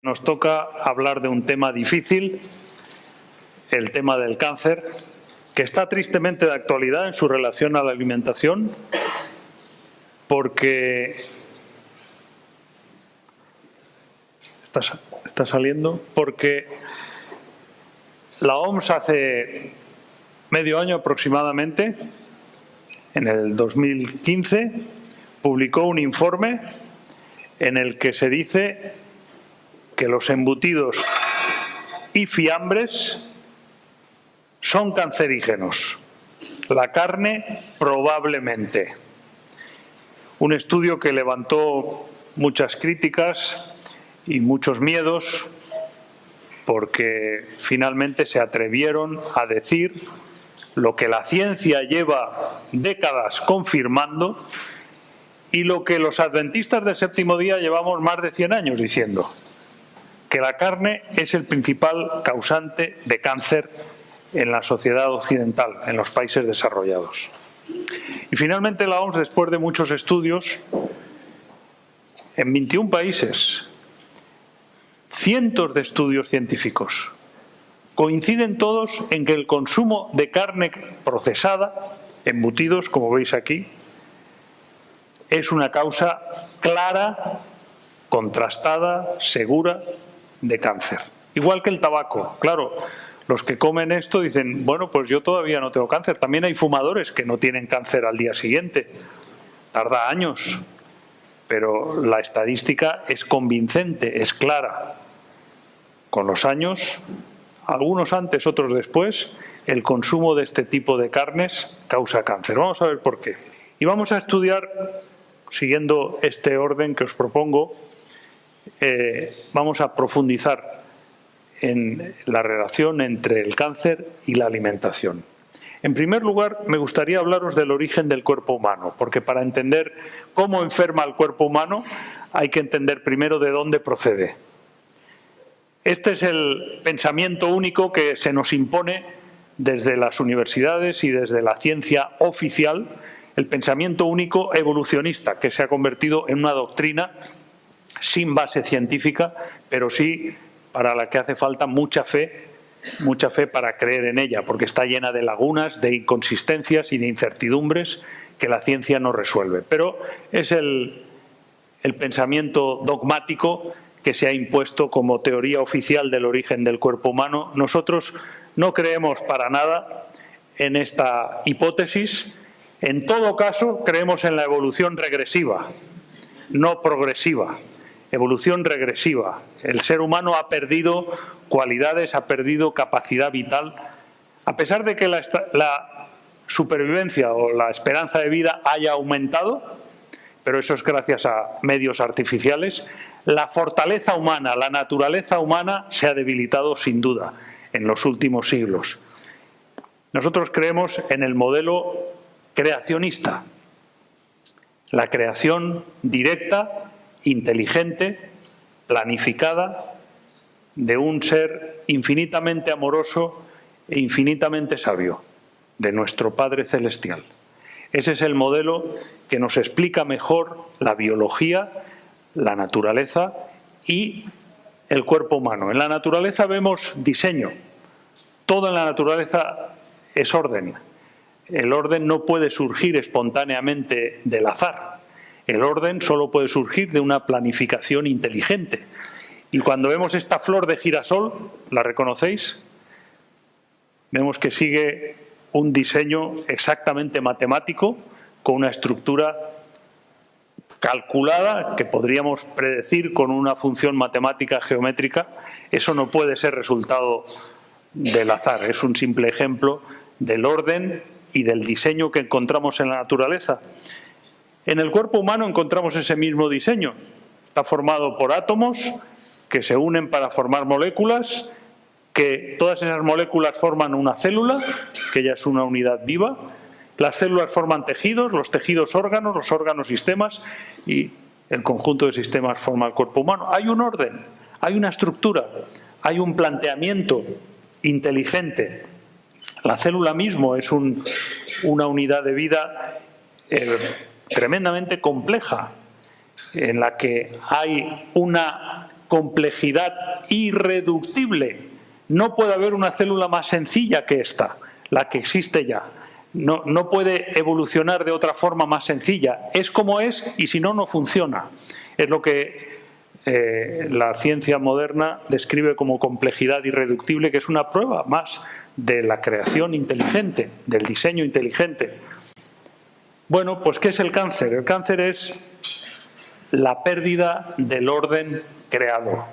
Nos toca hablar de un tema difícil, el tema del cáncer, que está tristemente de actualidad en su relación a la alimentación, porque está saliendo, porque la OMS hace medio año aproximadamente, en el 2015, publicó un informe en el que se dice que los embutidos y fiambres son cancerígenos. La carne, probablemente. Un estudio que levantó muchas críticas y muchos miedos porque finalmente se atrevieron a decir lo que la ciencia lleva décadas confirmando y lo que los adventistas del séptimo día llevamos más de 100 años diciendo, que la carne es el principal causante de cáncer en la sociedad occidental, en los países desarrollados. Y finalmente la OMS, después de muchos estudios, en 21 países, cientos de estudios científicos, coinciden todos en que el consumo de carne procesada, embutidos, como veis aquí, es una causa clara, contrastada, segura, de cáncer. Igual que el tabaco. Claro, los que comen esto dicen, bueno, pues yo todavía no tengo cáncer. También hay fumadores que no tienen cáncer al día siguiente. Tarda años, pero la estadística es convincente, es clara. Con los años, algunos antes, otros después, el consumo de este tipo de carnes causa cáncer. Vamos a ver por qué. Y vamos a estudiar, siguiendo este orden que os propongo, vamos a profundizar en la relación entre el cáncer y la alimentación. En primer lugar, me gustaría hablaros del origen del cuerpo humano, porque para entender cómo enferma el cuerpo humano hay que entender primero de dónde procede. Este es el pensamiento único que se nos impone desde las universidades y desde la ciencia oficial, el pensamiento único evolucionista, que se ha convertido en una doctrina sin base científica, pero sí para la que hace falta mucha fe para creer en ella, porque está llena de lagunas, de inconsistencias y de incertidumbres que la ciencia no resuelve. Pero es el pensamiento dogmático que se ha impuesto como teoría oficial del origen del cuerpo humano. Nosotros no creemos para nada en esta hipótesis. En todo caso, creemos en la evolución regresiva, no progresiva. Evolución regresiva. El ser humano ha perdido cualidades, ha perdido capacidad vital. A pesar de que la supervivencia o la esperanza de vida haya aumentado, pero eso es gracias a medios artificiales, la fortaleza humana, la naturaleza humana se ha debilitado sin duda en los últimos siglos. Nosotros creemos en el modelo creacionista, la creación directa, inteligente, planificada, de un ser infinitamente amoroso e infinitamente sabio, de nuestro Padre Celestial. Ese es el modelo que nos explica mejor la biología, la naturaleza y el cuerpo humano. En la naturaleza vemos diseño. Todo en la naturaleza es orden. El orden no puede surgir espontáneamente del azar. El orden solo puede surgir de una planificación inteligente. Y cuando vemos esta flor de girasol, ¿la reconocéis? Vemos que sigue un diseño exactamente matemático, con una estructura calculada que podríamos predecir con una función matemática geométrica. Eso no puede ser resultado del azar, es un simple ejemplo del orden y del diseño que encontramos en la naturaleza. En el cuerpo humano encontramos ese mismo diseño. Está formado por átomos que se unen para formar moléculas, que todas esas moléculas forman una célula, que ya es una unidad viva. Las células forman tejidos, los tejidos órganos, los órganos sistemas, y el conjunto de sistemas forma el cuerpo humano. Hay un orden, hay una estructura, hay un planteamiento inteligente. La célula mismo es una unidad de vida tremendamente compleja, en la que hay una complejidad irreductible. No puede haber una célula más sencilla que esta, la que existe ya. No puede evolucionar de otra forma más sencilla. Es como es y si no, no funciona. Es lo que la ciencia moderna describe como complejidad irreductible, que es una prueba más de la creación inteligente, del diseño inteligente. Bueno, pues ¿qué es el cáncer? El cáncer es la pérdida del orden creado.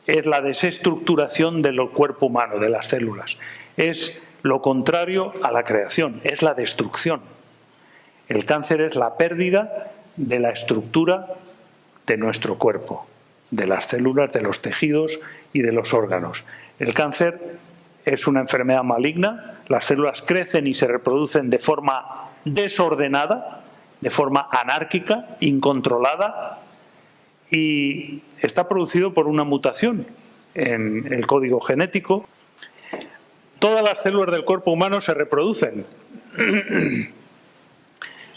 Es la desestructuración del cuerpo humano, de las células. Es lo contrario a la creación, es la destrucción. El cáncer es la pérdida de la estructura de nuestro cuerpo, de las células, de los tejidos y de los órganos. El cáncer es una enfermedad maligna, las células crecen y se reproducen de forma desordenada, de forma anárquica, incontrolada, y está producido por una mutación en el código genético. Todas las células del cuerpo humano se reproducen.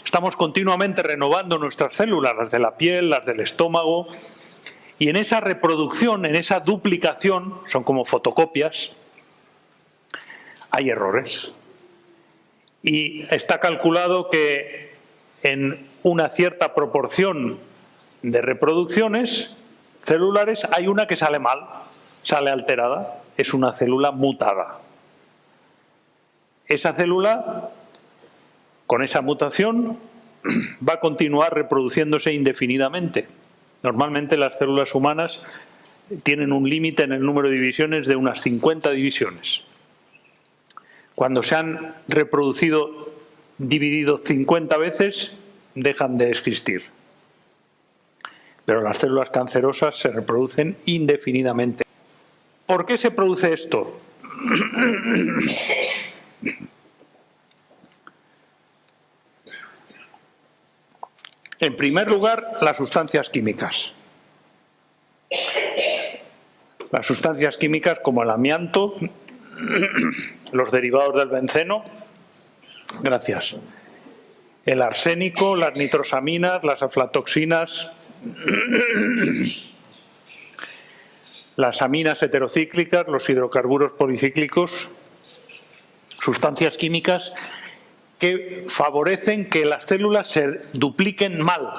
Estamos continuamente renovando nuestras células, las de la piel, las del estómago, y en esa reproducción, en esa duplicación, son como fotocopias, hay errores. Y está calculado que en una cierta proporción de reproducciones celulares hay una que sale mal, sale alterada, es una célula mutada. Esa célula, con esa mutación, va a continuar reproduciéndose indefinidamente. Normalmente las células humanas tienen un límite en el número de divisiones de unas 50 divisiones. Cuando se han dividido 50 veces, dejan de existir. Pero las células cancerosas se reproducen indefinidamente. ¿Por qué se produce esto? En primer lugar, las sustancias químicas. Las sustancias químicas como el amianto, los derivados del benceno, gracias. El arsénico, las nitrosaminas, las aflatoxinas, las aminas heterocíclicas, los hidrocarburos policíclicos, sustancias químicas que favorecen que las células se dupliquen mal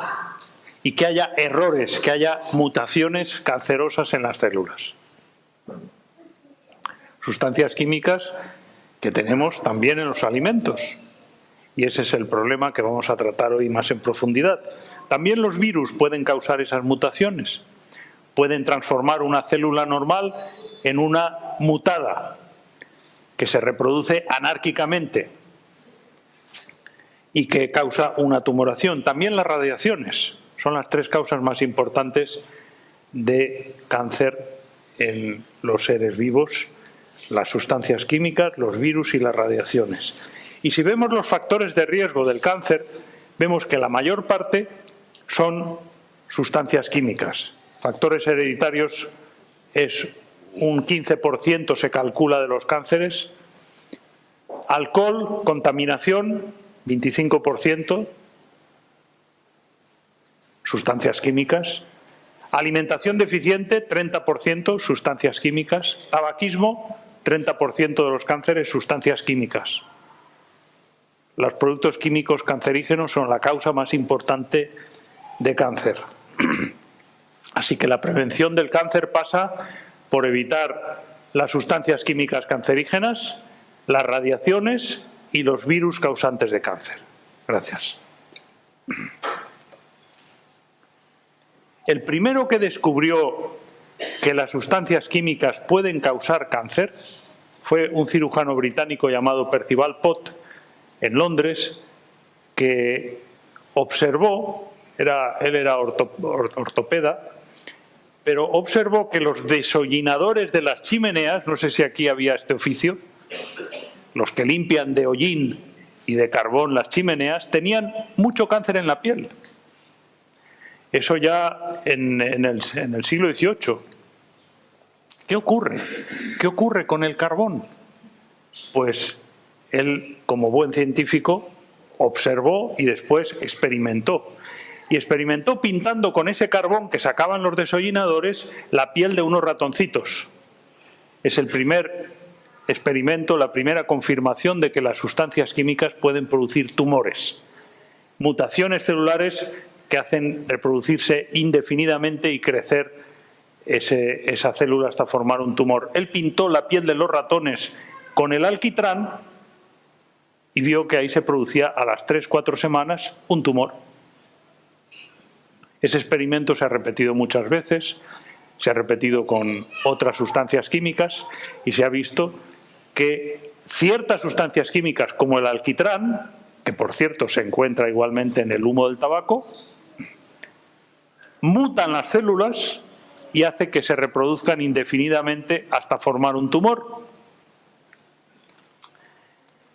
y que haya errores, que haya mutaciones cancerosas en las células. Sustancias químicas que tenemos también en los alimentos. Y ese es el problema que vamos a tratar hoy más en profundidad. También los virus pueden causar esas mutaciones. Pueden transformar una célula normal en una mutada que se reproduce anárquicamente y que causa una tumoración. También las radiaciones son las 3 causas más importantes de cáncer en los seres vivos: las sustancias químicas, los virus y las radiaciones. Y si vemos los factores de riesgo del cáncer, vemos que la mayor parte son sustancias químicas. Factores hereditarios es un 15% se calcula de los cánceres. Alcohol, contaminación, 25%. Sustancias químicas. Alimentación deficiente, 30%, sustancias químicas. Tabaquismo, 30% de los cánceres, sustancias químicas. Los productos químicos cancerígenos son la causa más importante de cáncer. Así que la prevención del cáncer pasa por evitar las sustancias químicas cancerígenas, las radiaciones y los virus causantes de cáncer. Gracias. El primero que descubrió que las sustancias químicas pueden causar cáncer fue un cirujano británico llamado Percival Pott, en Londres, que observó, él era ortopeda, pero observó que los deshollinadores de las chimeneas, no sé si aquí había este oficio, los que limpian de hollín y de carbón las chimeneas, tenían mucho cáncer en la piel. Eso ya en el siglo XVIII. ¿Qué ocurre? ¿Qué ocurre con el carbón? Pues él, como buen científico, observó y después experimentó. y experimentó pintando con ese carbón que sacaban los desollinadores la piel de unos ratoncitos. Es el primer experimento, la primera confirmación de que las sustancias químicas pueden producir tumores, mutaciones celulares que hacen reproducirse indefinidamente y crecer esa célula hasta formar un tumor. Él pintó la piel de los ratones con el alquitrán y vio que ahí se producía a las 3-4 semanas un tumor. Ese experimento se ha repetido muchas veces, se ha repetido con otras sustancias químicas y se ha visto que ciertas sustancias químicas como el alquitrán, que por cierto se encuentra igualmente en el humo del tabaco, mutan las células y hace que se reproduzcan indefinidamente hasta formar un tumor.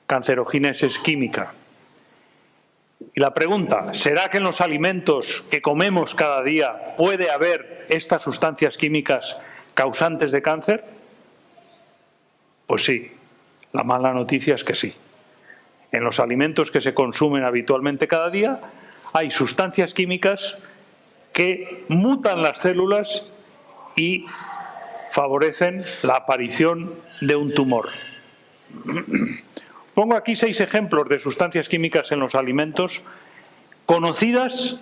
Cancerogénesis química. Y la pregunta, ¿será que en los alimentos que comemos cada día puede haber estas sustancias químicas causantes de cáncer? Pues sí, la mala noticia es que sí. En los alimentos que se consumen habitualmente cada día hay sustancias químicas que mutan las células y favorecen la aparición de un tumor. Pongo aquí 6 ejemplos de sustancias químicas en los alimentos conocidas,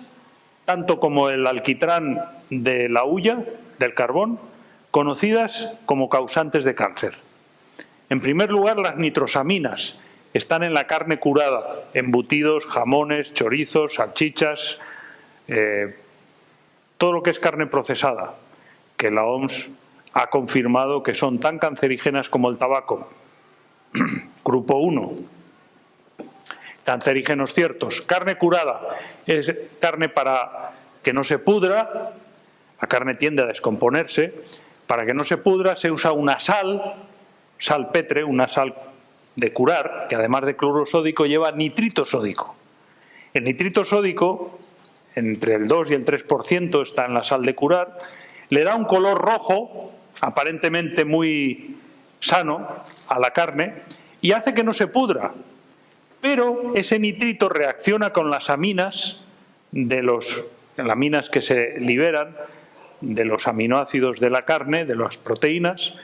tanto como el alquitrán de la hulla, del carbón, conocidas como causantes de cáncer. En primer lugar, las nitrosaminas están en la carne curada, embutidos, jamones, chorizos, salchichas, todo lo que es carne procesada, que la OMS ha confirmado que son tan cancerígenas como el tabaco. Grupo 1. Cancerígenos ciertos. Carne curada es carne para que no se pudra, la carne tiende a descomponerse, para que no se pudra se usa una sal salpetre, una sal de curar, que además de cloruro sódico lleva nitrito sódico. El nitrito sódico, entre el 2 y el 3% está en la sal de curar, le da un color rojo, aparentemente muy sano, a la carne y hace que no se pudra. Pero ese nitrito reacciona con las aminas aminas que se liberan de los aminoácidos de la carne, de las proteínas,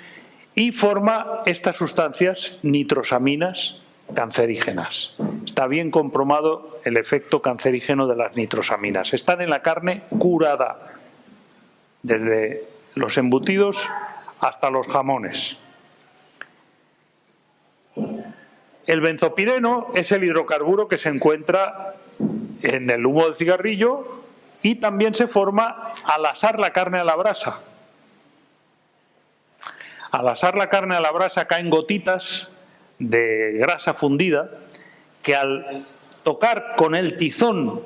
y forma estas sustancias nitrosaminas cancerígenas. Está bien comprobado el efecto cancerígeno de las nitrosaminas. Están en la carne curada, desde los embutidos hasta los jamones. El benzopireno es el hidrocarburo que se encuentra en el humo del cigarrillo y también se forma al asar la carne a la brasa. Al asar la carne a la brasa caen gotitas de grasa fundida que al tocar con el tizón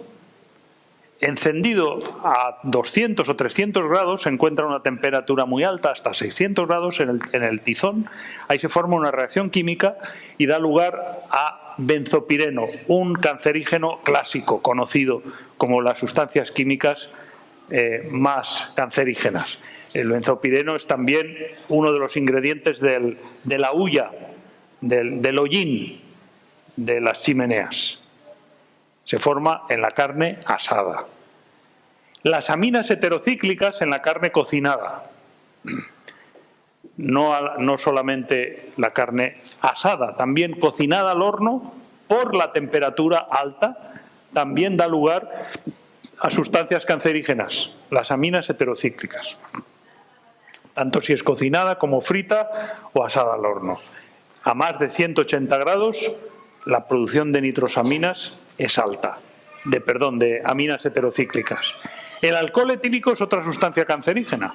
encendido a 200 o 300 grados, se encuentra una temperatura muy alta, hasta 600 grados en el tizón, ahí se forma una reacción química y da lugar a benzopireno, un cancerígeno clásico, conocido como las sustancias químicas más cancerígenas. El benzopireno es también uno de los ingredientes de la hulla, del hollín de las chimeneas. Se forma en la carne asada. Las aminas heterocíclicas en la carne cocinada. No solamente la carne asada, también cocinada al horno por la temperatura alta, también da lugar a sustancias cancerígenas, las aminas heterocíclicas, tanto si es cocinada como frita o asada al horno. A más de 180 grados, la producción de nitrosaminas es alta, de aminas heterocíclicas. El alcohol etílico es otra sustancia cancerígena.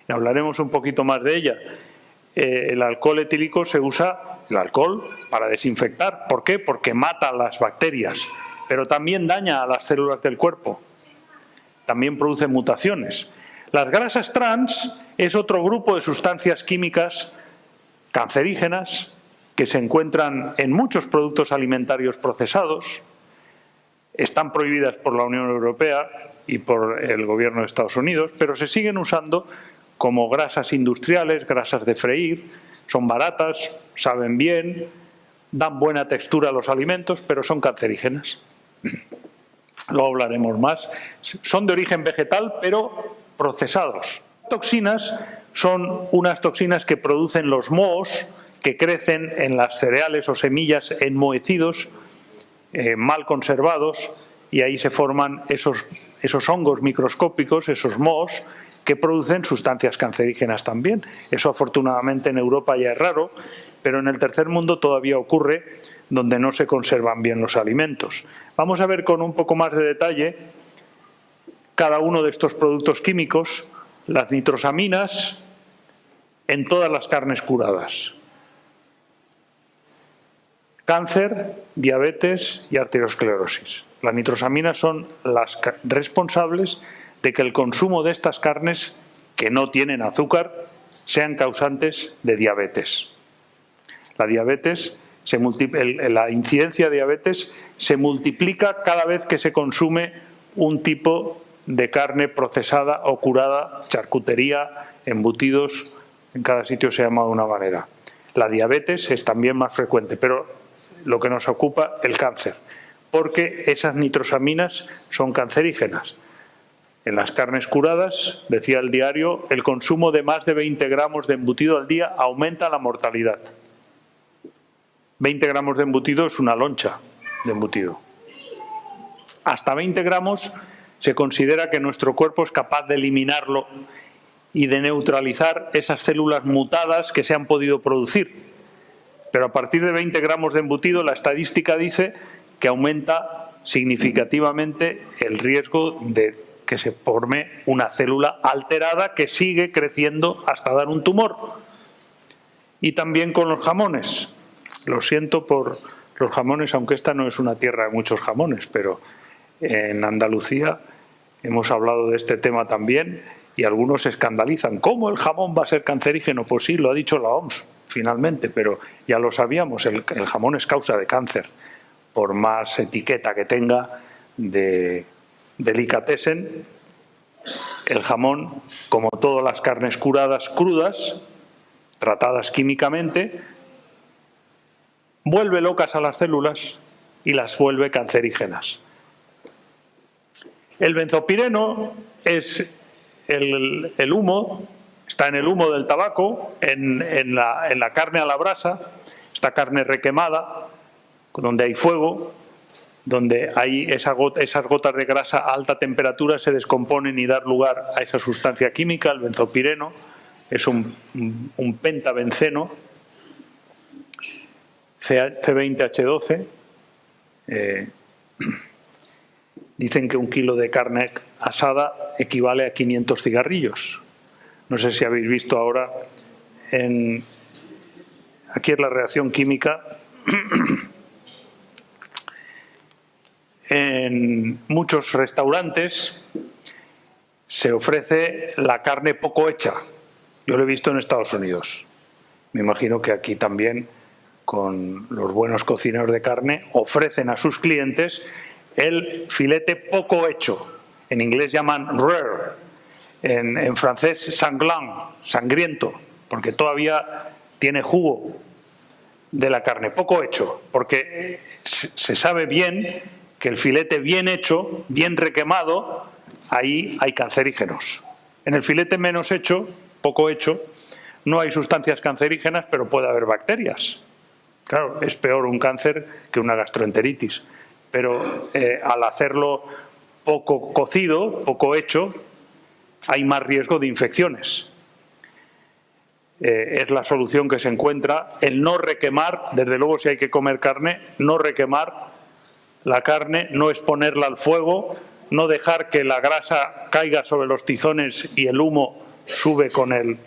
Y hablaremos un poquito más de ella. El alcohol etílico se usa, el alcohol, para desinfectar. ¿Por qué? Porque mata las bacterias, pero también daña a las células del cuerpo. También produce mutaciones. Las grasas trans es otro grupo de sustancias químicas cancerígenas que se encuentran en muchos productos alimentarios procesados. Están prohibidas por la Unión Europea y por el gobierno de Estados Unidos, pero se siguen usando como grasas industriales, grasas de freír, son baratas, saben bien, dan buena textura a los alimentos, pero son cancerígenas. luego hablaremos más, son de origen vegetal pero procesados. Toxinas son unas toxinas que producen los mohos que crecen en las cereales o semillas enmohecidos, mal conservados, y ahí se forman esos hongos microscópicos, esos mohos, que producen sustancias cancerígenas también. Eso afortunadamente en Europa ya es raro, pero en el tercer mundo todavía ocurre, donde no se conservan bien los alimentos. Vamos a ver con un poco más de detalle cada uno de estos productos químicos, las nitrosaminas en todas las carnes curadas. Cáncer, diabetes y arteriosclerosis. Las nitrosaminas son las responsables de que el consumo de estas carnes que no tienen azúcar sean causantes de diabetes. La incidencia de diabetes se multiplica cada vez que se consume un tipo de carne procesada o curada, charcutería, embutidos, en cada sitio se llama de una manera. La diabetes es también más frecuente, pero lo que nos ocupa, el cáncer, porque esas nitrosaminas son cancerígenas. En las carnes curadas, decía el diario, el consumo de más de 20 gramos de embutido al día aumenta la mortalidad. 20 gramos de embutido es una loncha de embutido. Hasta 20 gramos se considera que nuestro cuerpo es capaz de eliminarlo y de neutralizar esas células mutadas que se han podido producir. Pero a partir de 20 gramos de embutido, la estadística dice que aumenta significativamente el riesgo de que se forme una célula alterada que sigue creciendo hasta dar un tumor. Y también con los jamones. Lo siento por los jamones, aunque esta no es una tierra de muchos jamones, pero en Andalucía hemos hablado de este tema también y algunos se escandalizan. ¿Cómo el jamón va a ser cancerígeno? Pues sí, lo ha dicho la OMS finalmente, pero ya lo sabíamos, el jamón es causa de cáncer, por más etiqueta que tenga de delicatessen. El jamón, como todas las carnes curadas crudas, tratadas químicamente, vuelve locas a las células y las vuelve cancerígenas. El benzopireno es el humo, está en el humo del tabaco, en la carne a la brasa, esta carne requemada, donde hay fuego, donde hay esas gotas de grasa a alta temperatura se descomponen y dan lugar a esa sustancia química, el benzopireno, es un pentabenceno, C20H12. Dicen que 1 kilo de carne asada equivale a 500 cigarrillos. No sé si habéis visto ahora, aquí es la reacción química. En muchos restaurantes se ofrece la carne poco hecha. Yo lo he visto en Estados Unidos. Me imagino que aquí también, con los buenos cocineros de carne, ofrecen a sus clientes el filete poco hecho. En inglés llaman rare, en francés sanglant, sangriento, porque todavía tiene jugo de la carne, poco hecho, porque se sabe bien que el filete bien hecho, bien requemado, ahí hay cancerígenos. En el filete menos hecho, poco hecho, no hay sustancias cancerígenas, pero puede haber bacterias. Claro, es peor un cáncer que una gastroenteritis, pero al hacerlo poco cocido, poco hecho, hay más riesgo de infecciones. Es la solución que se encuentra, el no requemar, desde luego si hay que comer carne, no requemar la carne, no exponerla al fuego, no dejar que la grasa caiga sobre los tizones y el humo sube con el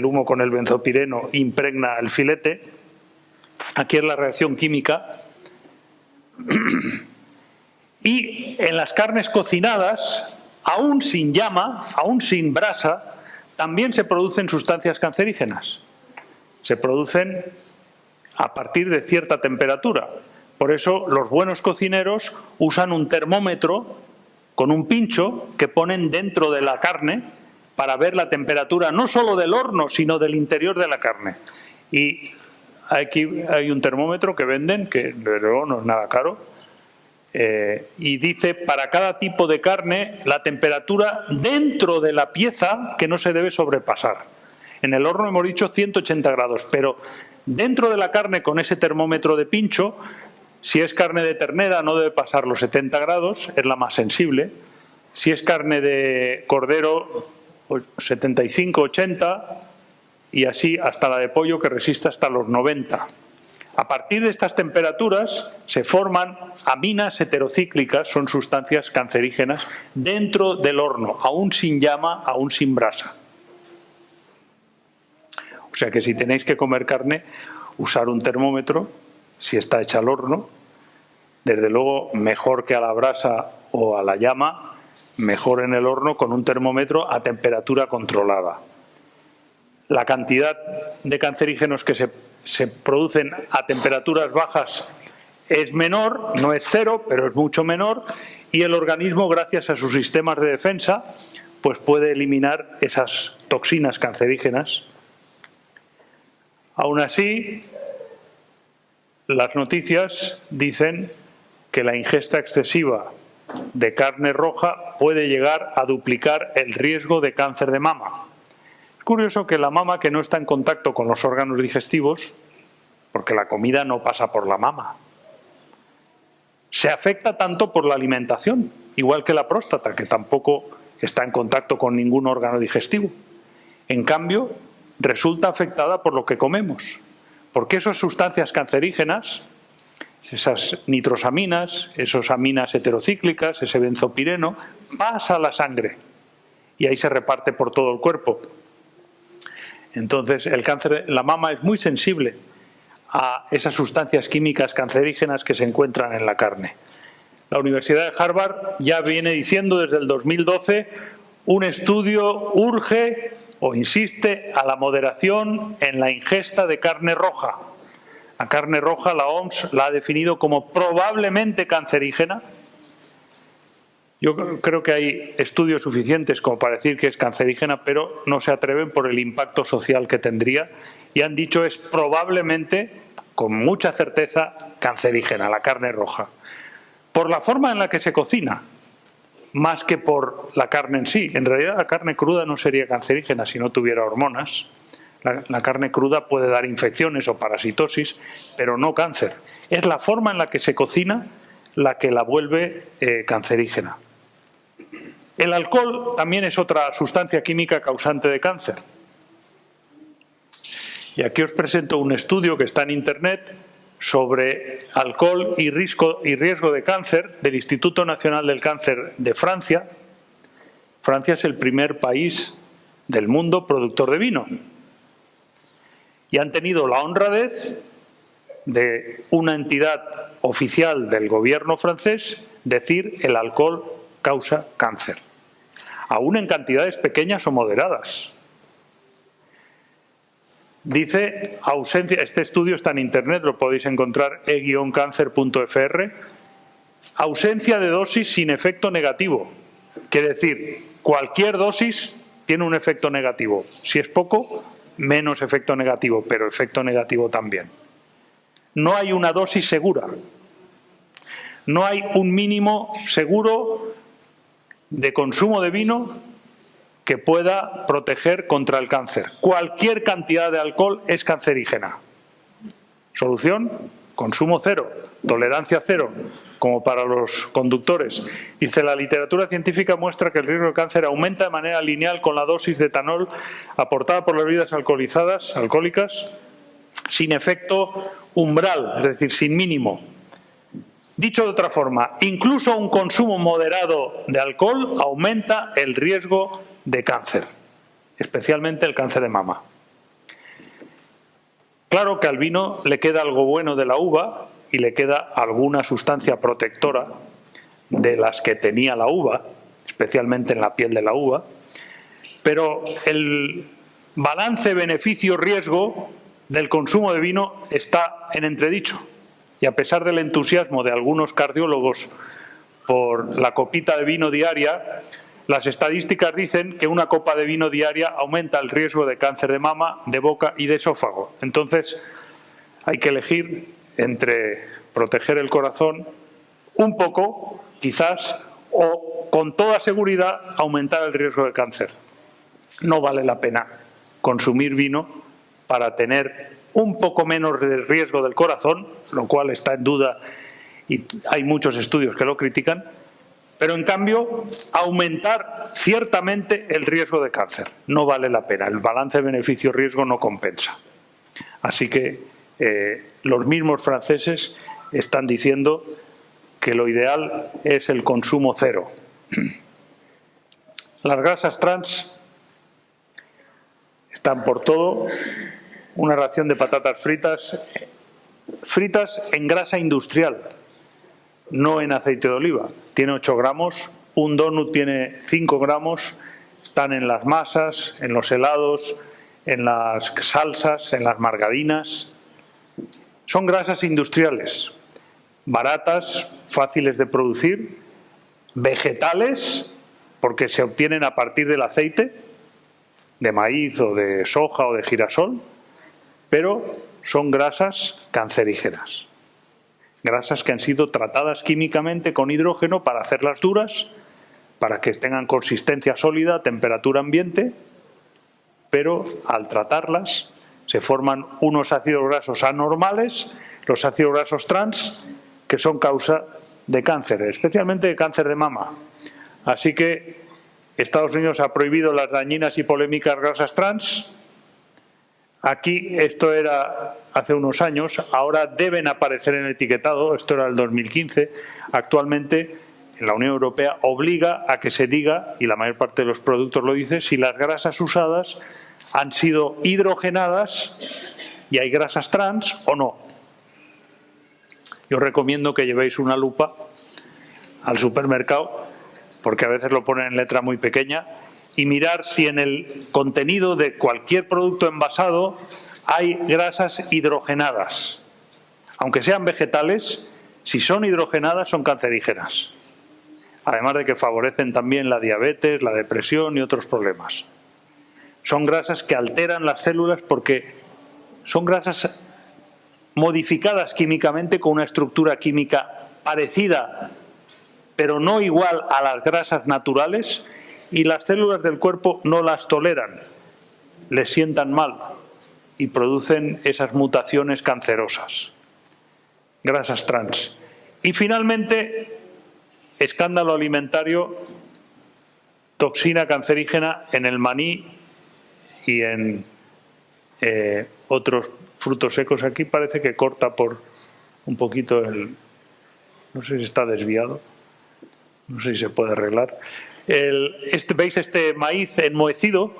humo con el benzopireno impregna el filete. Aquí es la reacción química. Y en las carnes cocinadas, aún sin llama, aún sin brasa, también se producen sustancias cancerígenas. Se producen a partir de cierta temperatura. Por eso los buenos cocineros usan un termómetro con un pincho que ponen dentro de la carne para ver la temperatura no solo del horno, sino del interior de la carne. Y aquí hay un termómetro que venden, que luego no es nada caro, y dice, para cada tipo de carne, la temperatura dentro de la pieza que no se debe sobrepasar. En el horno hemos dicho 180 grados, pero dentro de la carne, con ese termómetro de pincho, si es carne de ternera no debe pasar los 70 grados, es la más sensible. Si es carne de cordero, 75, 80, y así hasta la de pollo, que resiste hasta los 90. A partir de estas temperaturas se forman aminas heterocíclicas, son sustancias cancerígenas, dentro del horno, aún sin llama, aún sin brasa. O sea que si tenéis que comer carne, usar un termómetro, si está hecha al horno, desde luego mejor que a la brasa o a la llama, mejor en el horno con un termómetro a temperatura controlada. La cantidad de cancerígenos que se producen a temperaturas bajas es menor, no es cero, pero es mucho menor, y el organismo, gracias a sus sistemas de defensa, pues puede eliminar esas toxinas cancerígenas. Aún así, las noticias dicen que la ingesta excesiva de carne roja puede llegar a duplicar el riesgo de cáncer de mama. Es curioso que la mama, que no está en contacto con los órganos digestivos, porque la comida no pasa por la mama, se afecta tanto por la alimentación, igual que la próstata, que tampoco está en contacto con ningún órgano digestivo. En cambio, resulta afectada por lo que comemos, porque esas sustancias cancerígenas, esas nitrosaminas, esas aminas heterocíclicas, ese benzopireno, pasa a la sangre y ahí se reparte por todo el cuerpo. Entonces, el cáncer, la mama es muy sensible a esas sustancias químicas cancerígenas que se encuentran en la carne. La Universidad de Harvard ya viene diciendo desde el 2012, un estudio urge o insiste a la moderación en la ingesta de carne roja. La carne roja, la OMS la ha definido como probablemente cancerígena. Yo creo que hay estudios suficientes como para decir que es cancerígena, pero no se atreven por el impacto social que tendría y han dicho es probablemente, con mucha certeza, cancerígena, la carne roja. Por la forma en la que se cocina, más que por la carne en sí. En realidad la carne cruda no sería cancerígena si no tuviera hormonas. La carne cruda puede dar infecciones o parasitosis, pero no cáncer. Es la forma en la que se cocina la que la vuelve cancerígena. El alcohol también es otra sustancia química causante de cáncer. Y aquí os presento un estudio que está en Internet sobre alcohol y riesgo de cáncer del Instituto Nacional del Cáncer de Francia. Francia es el primer país del mundo productor de vino. Y han tenido la honradez de una entidad oficial del gobierno francés decir el alcohol causa cáncer, aún en cantidades pequeñas o moderadas. Dice ausencia, este estudio está en Internet, lo podéis encontrar e-cancer.fr, ausencia de dosis sin efecto negativo. Quiere decir, cualquier dosis tiene un efecto negativo. Si es poco, menos efecto negativo, pero efecto negativo también. No hay una dosis segura. No hay un mínimo seguro de consumo de vino que pueda proteger contra el cáncer. Cualquier cantidad de alcohol es cancerígena. Solución: consumo cero, tolerancia cero, como para los conductores. Dice, la literatura científica muestra que el riesgo de cáncer aumenta de manera lineal con la dosis de etanol aportada por las bebidas alcohólicas, sin efecto umbral, es decir, sin mínimo. Dicho de otra forma, incluso un consumo moderado de alcohol aumenta el riesgo de cáncer, especialmente el cáncer de mama. Claro que al vino le queda algo bueno de la uva y le queda alguna sustancia protectora de las que tenía la uva, especialmente en la piel de la uva, pero el balance beneficio-riesgo del consumo de vino está en entredicho. Y a pesar del entusiasmo de algunos cardiólogos por la copita de vino diaria, las estadísticas dicen que una copa de vino diaria aumenta el riesgo de cáncer de mama, de boca y de esófago. Entonces, hay que elegir entre proteger el corazón un poco, quizás, o con toda seguridad aumentar el riesgo de cáncer. No vale la pena consumir vino para tener un poco menos de riesgo del corazón, lo cual está en duda y hay muchos estudios que lo critican, pero en cambio aumentar ciertamente el riesgo de cáncer. No vale la pena, el balance beneficio-riesgo no compensa. Así que los mismos franceses están diciendo que lo ideal es el consumo cero. Las grasas trans están por todo. Una ración de patatas fritas en grasa industrial, no en aceite de oliva. Tiene 8 gramos, un donut tiene 5 gramos, están en las masas, en los helados, en las salsas, en las margarinas. Son grasas industriales, baratas, fáciles de producir, vegetales, porque se obtienen a partir del aceite de maíz o de soja o de girasol, pero son grasas cancerígenas. Grasas que han sido tratadas químicamente con hidrógeno para hacerlas duras, para que tengan consistencia sólida a temperatura ambiente, pero al tratarlas se forman unos ácidos grasos anormales, los ácidos grasos trans, que son causa de cáncer, especialmente de cáncer de mama. Así que Estados Unidos ha prohibido las dañinas y polémicas grasas trans. Aquí esto era hace unos años, ahora deben aparecer en el etiquetado, esto era el 2015, actualmente en la Unión Europea obliga a que se diga, y la mayor parte de los productos lo dice, si las grasas usadas han sido hidrogenadas y hay grasas trans o no. Yo os recomiendo que llevéis una lupa al supermercado, porque a veces lo ponen en letra muy pequeña, y mirar si en el contenido de cualquier producto envasado hay grasas hidrogenadas. Aunque sean vegetales, si son hidrogenadas son cancerígenas. Además de que favorecen también la diabetes, la depresión y otros problemas. Son grasas que alteran las células porque son grasas modificadas químicamente con una estructura química parecida, pero no igual a las grasas naturales, y las células del cuerpo no las toleran, les sientan mal y producen esas mutaciones cancerosas. Grasas trans. Y finalmente, escándalo alimentario, toxina cancerígena en el maní y en otros frutos secos. Aquí parece que corta por un poquito el... No sé si está desviado, no sé si se puede arreglar. ¿Veis este maíz enmohecido?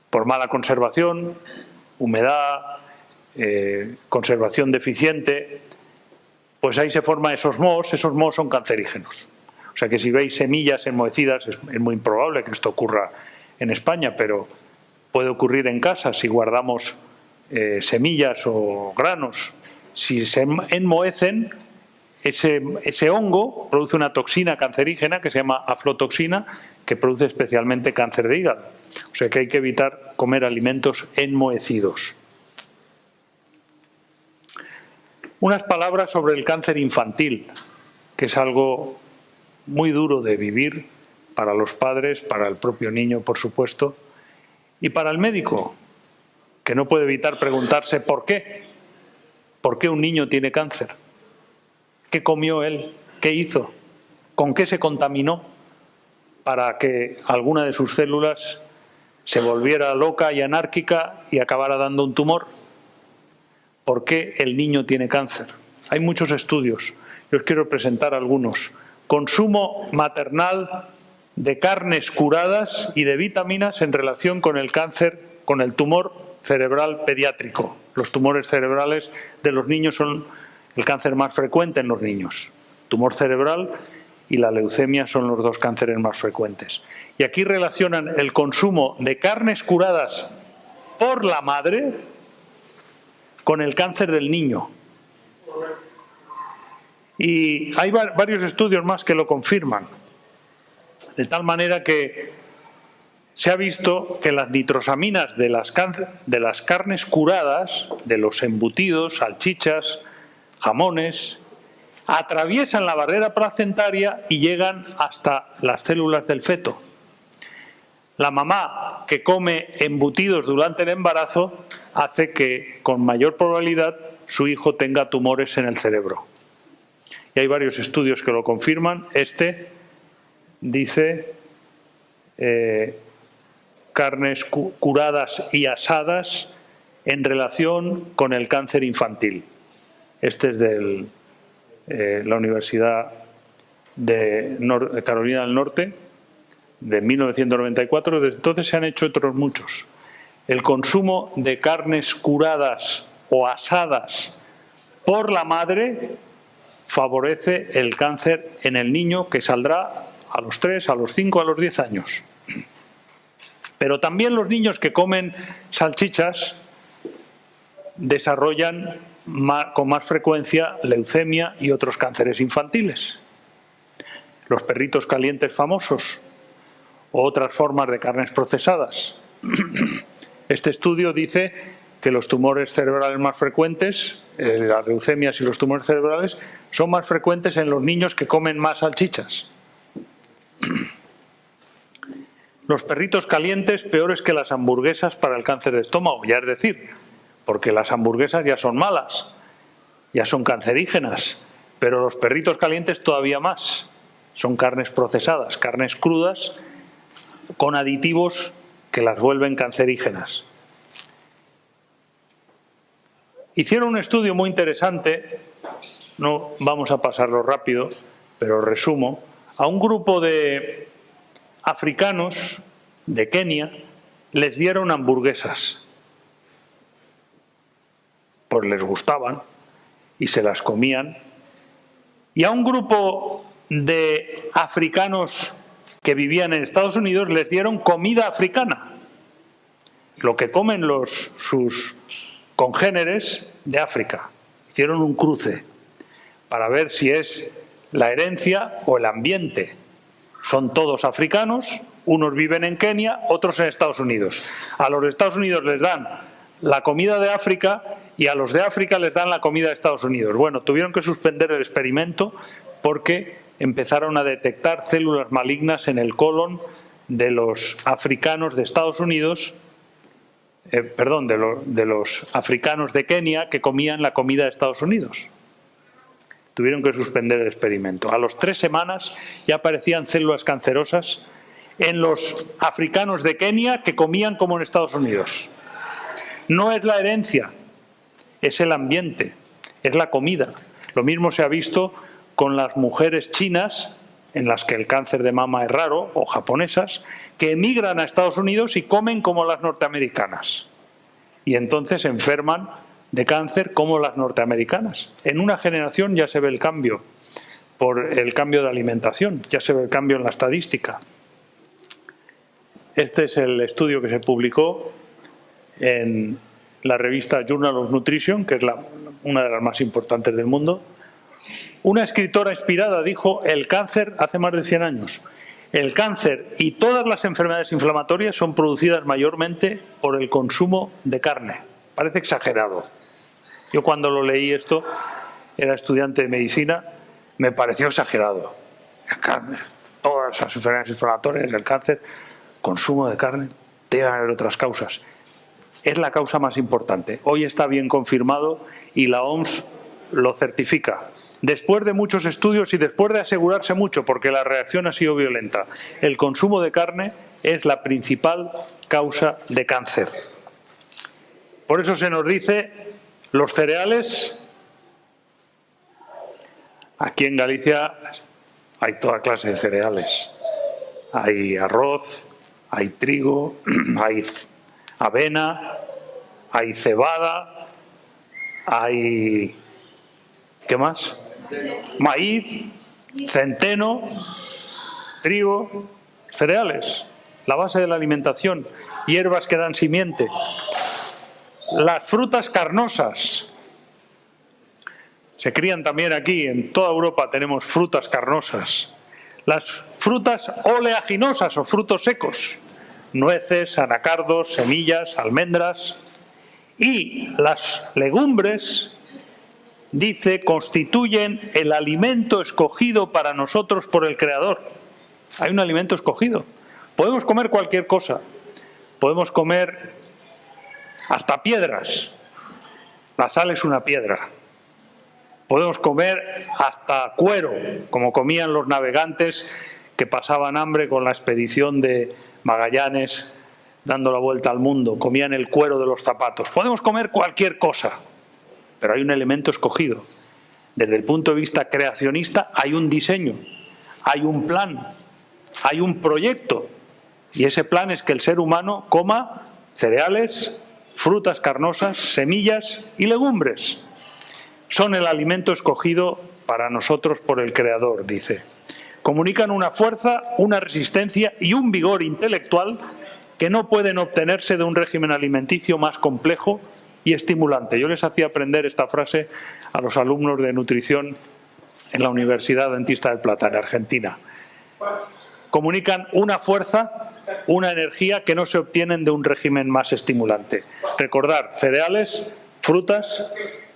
Por mala conservación, humedad, conservación deficiente, pues ahí se forman esos mohos son cancerígenos. O sea que si veis semillas enmohecidas, es muy improbable que esto ocurra en España, pero puede ocurrir en casa si guardamos semillas o granos. Si se enmohecen, ese hongo produce una toxina cancerígena que se llama aflotoxina, que produce especialmente cáncer de hígado. O sea que hay que evitar comer alimentos enmohecidos. Unas palabras sobre el cáncer infantil, que es algo muy duro de vivir para los padres, para el propio niño, por supuesto, y para el médico, que no puede evitar preguntarse ¿por qué? ¿Por qué un niño tiene cáncer? ¿Qué comió él? ¿Qué hizo? ¿Con qué se contaminó para que alguna de sus células se volviera loca y anárquica y acabara dando un tumor? ¿Por qué el niño tiene cáncer? Hay muchos estudios. Yo os quiero presentar algunos. Consumo maternal de carnes curadas y de vitaminas en relación con el cáncer, con el tumor cerebral pediátrico. Los tumores cerebrales de los niños son el cáncer más frecuente en los niños. Tumor cerebral y la leucemia son los dos cánceres más frecuentes. Y aquí relacionan el consumo de carnes curadas por la madre con el cáncer del niño. Y hay varios estudios más que lo confirman. De tal manera que se ha visto que las nitrosaminas de las carnes curadas, de los embutidos, salchichas, jamones, atraviesan la barrera placentaria y llegan hasta las células del feto. La mamá que come embutidos durante el embarazo hace que con mayor probabilidad su hijo tenga tumores en el cerebro. Y hay varios estudios que lo confirman. Este dice carnes curadas y asadas en relación con el cáncer infantil. Este es de la Universidad de Carolina del Norte, de 1994. Desde entonces se han hecho otros muchos. El consumo de carnes curadas o asadas por la madre favorece el cáncer en el niño, que saldrá a los 3, a los 5, a los 10 años. Pero también los niños que comen salchichas desarrollan con más frecuencia leucemia y otros cánceres infantiles. Los perritos calientes famosos o otras formas de carnes procesadas. Este estudio dice que los tumores cerebrales más frecuentes, las leucemias y los tumores cerebrales, son más frecuentes en los niños que comen más salchichas. Los perritos calientes peores que las hamburguesas para el cáncer de estómago, ya es decir, porque las hamburguesas ya son malas, ya son cancerígenas, pero los perritos calientes todavía más. Son carnes procesadas, carnes crudas con aditivos que las vuelven cancerígenas. Hicieron un estudio muy interesante, no vamos a pasarlo rápido, pero resumo, a un grupo de africanos de Kenia les dieron hamburguesas. Pues les gustaban y se las comían. Y a un grupo de africanos que vivían en Estados Unidos les dieron comida africana, lo que comen sus congéneres de África. Hicieron un cruce para ver si es la herencia o el ambiente. Son todos africanos, unos viven en Kenia, otros en Estados Unidos. A los de Estados Unidos les dan la comida de África y a los de África les dan la comida de Estados Unidos. Bueno, tuvieron que suspender el experimento porque empezaron a detectar células malignas en el colon de los africanos de Estados Unidos, de los africanos de Kenia que comían la comida de Estados Unidos. Tuvieron que suspender el experimento. A las 3 semanas ya aparecían células cancerosas en los africanos de Kenia que comían como en Estados Unidos. No es la herencia, es el ambiente, es la comida. Lo mismo se ha visto con las mujeres chinas, en las que el cáncer de mama es raro, o japonesas, que emigran a Estados Unidos y comen como las norteamericanas. Y entonces se enferman de cáncer como las norteamericanas. En una generación ya se ve el cambio, por el cambio de alimentación, ya se ve el cambio en la estadística. Este es el estudio que se publicó en la revista Journal of Nutrition, que es una de las más importantes del mundo. Una escritora inspirada dijo: el cáncer, hace más de 100 años, el cáncer y todas las enfermedades inflamatorias son producidas mayormente por el consumo de carne. Parece exagerado. Yo cuando lo leí esto, era estudiante de medicina, me pareció exagerado. El cáncer, todas las enfermedades inflamatorias, el cáncer, consumo de carne, debe haber otras causas. Es la causa más importante. Hoy está bien confirmado y la OMS lo certifica. Después de muchos estudios y después de asegurarse mucho, porque la reacción ha sido violenta, el consumo de carne es la principal causa de cáncer. Por eso se nos dice, los cereales, aquí en Galicia hay toda clase de cereales. Hay arroz, hay trigo, hay avena, hay cebada, hay... ¿qué más? Maíz, centeno, trigo, cereales, la base de la alimentación, hierbas que dan simiente. Las frutas carnosas. Se crían también aquí, en toda Europa tenemos frutas carnosas. Las frutas oleaginosas o frutos secos, nueces, anacardos, semillas, almendras. Y las legumbres dice, constituyen el alimento escogido para nosotros por el Creador. Hay un alimento escogido. Podemos comer cualquier cosa. Podemos comer hasta piedras. La sal es una piedra. Podemos comer hasta cuero, como comían los navegantes que pasaban hambre con la expedición de Magallanes dando la vuelta al mundo. Comían el cuero de los zapatos. Podemos comer cualquier cosa, pero hay un elemento escogido. Desde el punto de vista creacionista hay un diseño, hay un plan, hay un proyecto. Y ese plan es que el ser humano coma cereales, frutas carnosas, semillas y legumbres. Son el alimento escogido para nosotros por el Creador, dice. Comunican una fuerza, una resistencia y un vigor intelectual que no pueden obtenerse de un régimen alimenticio más complejo y estimulante. Yo les hacía aprender esta frase a los alumnos de nutrición en la Universidad Adventista del Plata, en Argentina. Comunican una fuerza, una energía que no se obtienen de un régimen más estimulante. Recordar, cereales, frutas,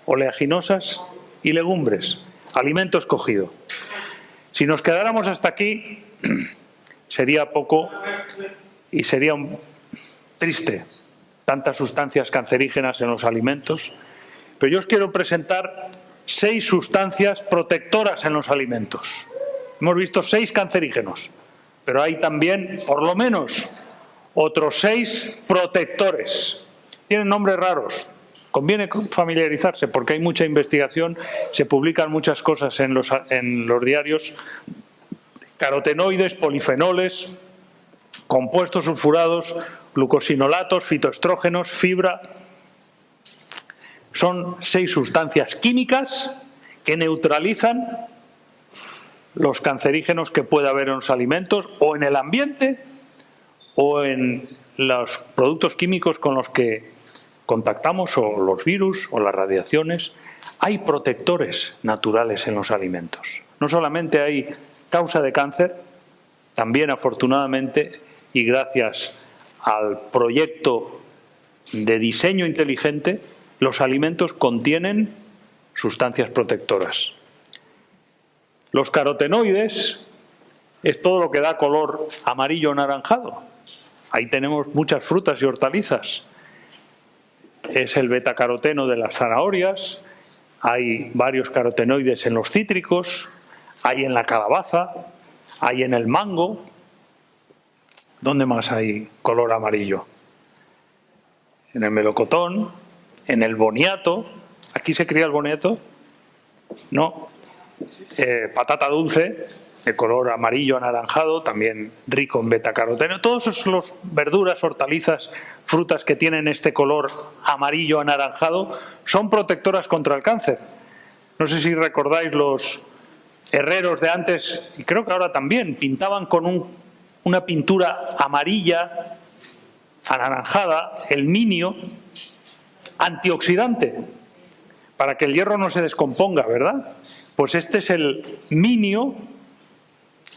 oleaginosas y legumbres, alimento escogido. Si nos quedáramos hasta aquí, sería poco y sería triste tantas sustancias cancerígenas en los alimentos, pero yo os quiero presentar 6 sustancias protectoras en los alimentos. Hemos visto 6 cancerígenos, pero hay también, por lo menos, otros 6 protectores. Tienen nombres raros. Conviene familiarizarse porque hay mucha investigación, se publican muchas cosas en los diarios. Carotenoides, polifenoles, compuestos sulfurados, glucosinolatos, fitoestrógenos, fibra. Son 6 sustancias químicas que neutralizan los cancerígenos que puede haber en los alimentos o en el ambiente o en los productos químicos con los que contactamos, o los virus o las radiaciones. Hay protectores naturales en los alimentos. No solamente hay causa de cáncer, también afortunadamente y gracias al proyecto de diseño inteligente, los alimentos contienen sustancias protectoras. Los carotenoides es todo lo que da color amarillo o anaranjado. Ahí tenemos muchas frutas y hortalizas. Es el betacaroteno de las zanahorias, hay varios carotenoides en los cítricos, hay en la calabaza, hay en el mango. ¿Dónde más hay color amarillo? En el melocotón, en el boniato. ¿Aquí se cría el boniato? No. Patata dulce, de color amarillo anaranjado, también rico en betacaroteno. Todos los verduras, hortalizas, frutas que tienen este color amarillo anaranjado son protectoras contra el cáncer. No sé si recordáis los herreros de antes, y creo que ahora también, pintaban con una pintura amarilla, anaranjada, el minio, antioxidante, para que el hierro no se descomponga, ¿verdad? Pues este es el minio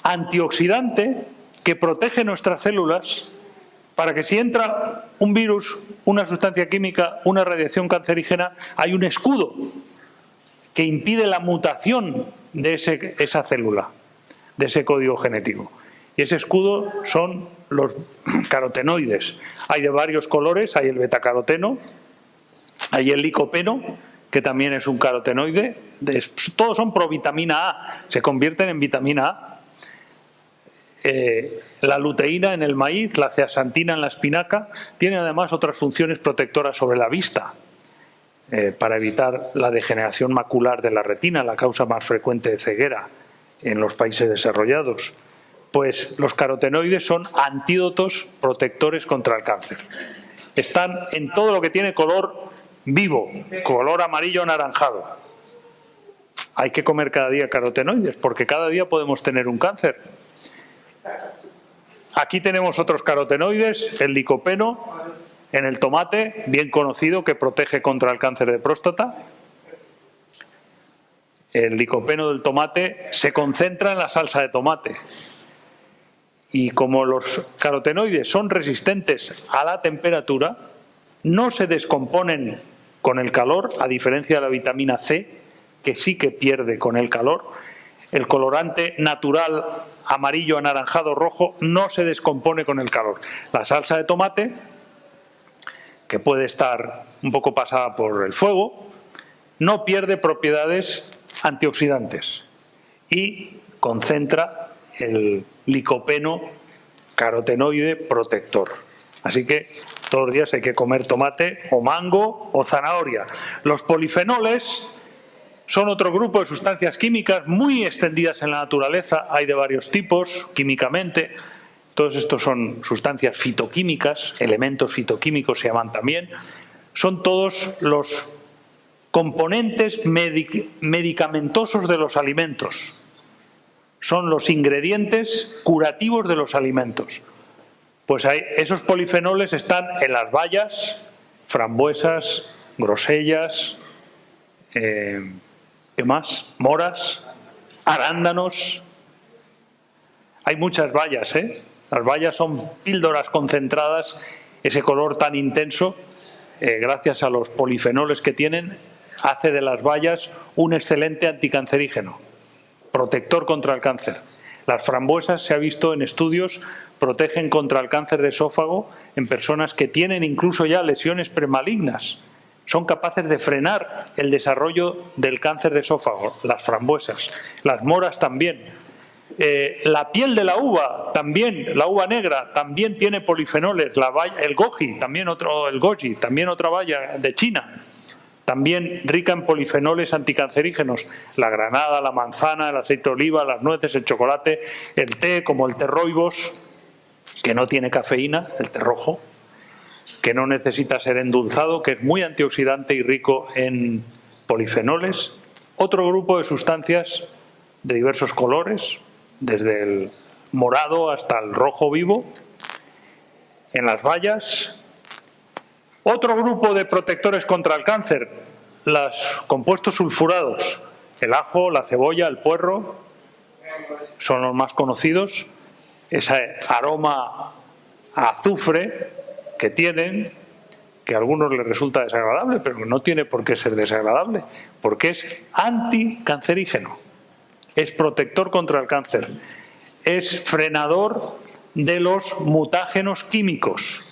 antioxidante que protege nuestras células para que si entra un virus, una sustancia química, una radiación cancerígena, hay un escudo que impide la mutación de esa célula, de ese código genético. Y ese escudo son los carotenoides. Hay de varios colores, hay el betacaroteno, hay el licopeno, que también es un carotenoide. Todos son provitamina A, se convierten en vitamina A. La luteína en el maíz, la zeaxantina en la espinaca, tiene además otras funciones protectoras sobre la vista, para evitar la degeneración macular de la retina, la causa más frecuente de ceguera en los países desarrollados. Pues los carotenoides son antídotos protectores contra el cáncer. Están en todo lo que tiene color vivo, color amarillo anaranjado. Hay que comer cada día carotenoides porque cada día podemos tener un cáncer. Aquí tenemos otros carotenoides, el licopeno en el tomate, bien conocido, que protege contra el cáncer de próstata. El licopeno del tomate se concentra en la salsa de tomate. Y como los carotenoides son resistentes a la temperatura, no se descomponen con el calor, a diferencia de la vitamina C, que sí que pierde con el calor. El colorante natural amarillo, anaranjado, rojo no se descompone con el calor. La salsa de tomate, que puede estar un poco pasada por el fuego, no pierde propiedades antioxidantes y concentra el licopeno carotenoide protector. Así que todos los días hay que comer tomate o mango o zanahoria. Los polifenoles son otro grupo de sustancias químicas muy extendidas en la naturaleza. Hay de varios tipos químicamente. Todos estos son sustancias fitoquímicas, elementos fitoquímicos se llaman también. Son todos los componentes medicamentosos de los alimentos. Son los ingredientes curativos de los alimentos. Pues esos polifenoles están en las bayas, frambuesas, grosellas, ¿qué más? Moras, arándanos. Hay muchas bayas, ¿eh? Las bayas son píldoras concentradas, ese color tan intenso, gracias a los polifenoles que tienen, hace de las bayas un excelente anticancerígeno, protector contra el cáncer. Las frambuesas, se ha visto en estudios, protegen contra el cáncer de esófago en personas que tienen incluso ya lesiones premalignas. Son capaces de frenar el desarrollo del cáncer de esófago, las frambuesas. Las moras también. La piel de la uva también, la uva negra también tiene polifenoles. El goji, también otra baya de China, también rica en polifenoles anticancerígenos. La granada, la manzana, el aceite de oliva, las nueces, el chocolate, el té, como el té rooibos, que no tiene cafeína, el té rojo, que no necesita ser endulzado, que es muy antioxidante y rico en polifenoles. Otro grupo de sustancias de diversos colores, desde el morado hasta el rojo vivo, en las bayas. Otro grupo de protectores contra el cáncer, los compuestos sulfurados, el ajo, la cebolla, el puerro, son los más conocidos. Ese aroma a azufre que tienen, que a algunos les resulta desagradable, pero no tiene por qué ser desagradable, porque es anticancerígeno, es protector contra el cáncer, es frenador de los mutágenos químicos,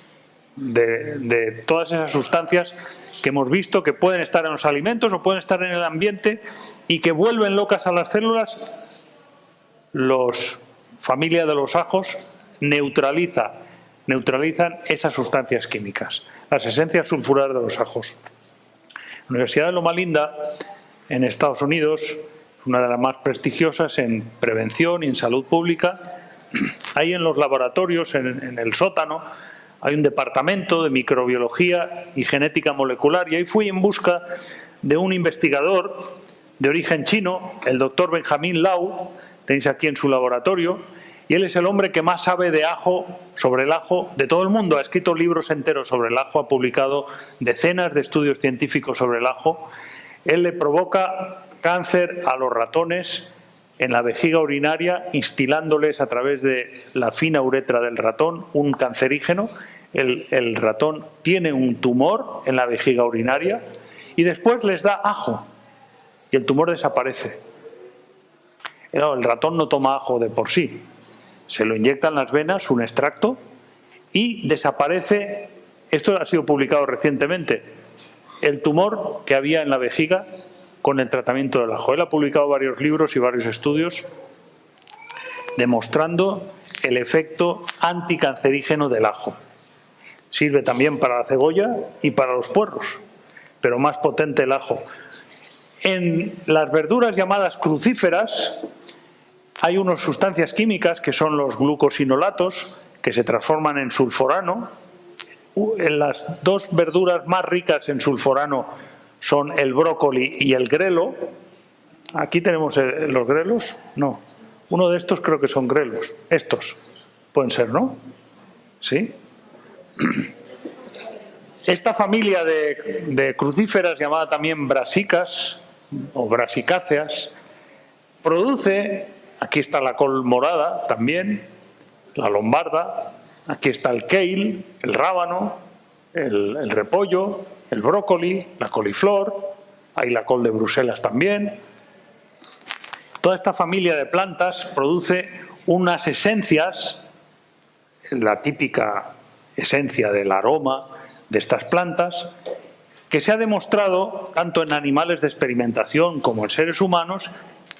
de todas esas sustancias que hemos visto que pueden estar en los alimentos o pueden estar en el ambiente y que vuelven locas a las células. Familia de los ajos neutralizan esas sustancias químicas, las esencias sulfuradas de los ajos. La Universidad de Loma Linda, en Estados Unidos, una de las más prestigiosas en prevención y en salud pública. Ahí en los laboratorios, en el sótano, hay un departamento de microbiología y genética molecular, y ahí fui en busca de un investigador de origen chino, el doctor Benjamin Lau, tenéis aquí en su laboratorio, y él es el hombre que más sabe de ajo, sobre el ajo, de todo el mundo. Ha escrito libros enteros sobre el ajo, ha publicado decenas de estudios científicos sobre el ajo. Él le provoca cáncer a los ratones en la vejiga urinaria, instilándoles a través de la fina uretra del ratón un cancerígeno. El ratón tiene un tumor en la vejiga urinaria y después les da ajo y el tumor desaparece. El ratón no toma ajo de por sí, se lo inyecta en las venas, un extracto, y desaparece. Esto ha sido publicado recientemente, el tumor que había en la vejiga con el tratamiento del ajo. Él ha publicado varios libros y varios estudios demostrando el efecto anticancerígeno del ajo. Sirve también para la cebolla y para los puerros, pero más potente el ajo. En las verduras llamadas crucíferas hay unas sustancias químicas que son los glucosinolatos, que se transforman en sulforano. En las dos verduras más ricas en sulforano son el brócoli y el grelo. Aquí tenemos los grelos. No, uno de estos creo que son grelos. Estos pueden ser, ¿no? ¿Sí? Esta familia de crucíferas, llamada también brasicas o brasicáceas, produce, aquí está la col morada también, la lombarda, aquí está el kale, el rábano, el repollo, el brócoli, la coliflor, hay la col de Bruselas también. Toda esta familia de plantas produce unas esencias, la típica esencia del aroma de estas plantas, que se ha demostrado, tanto en animales de experimentación como en seres humanos,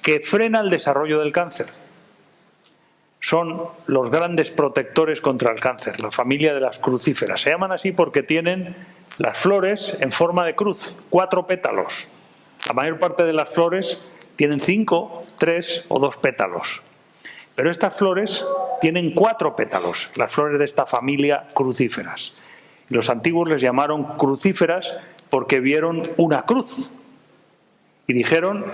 que frena el desarrollo del cáncer. Son los grandes protectores contra el cáncer, la familia de las crucíferas. Se llaman así porque tienen las flores en forma de cruz, 4 pétalos. La mayor parte de las flores tienen 5, 3 o 2 pétalos. Pero estas flores tienen 4 pétalos, las flores de esta familia crucíferas. Los antiguos les llamaron crucíferas porque vieron una cruz y dijeron: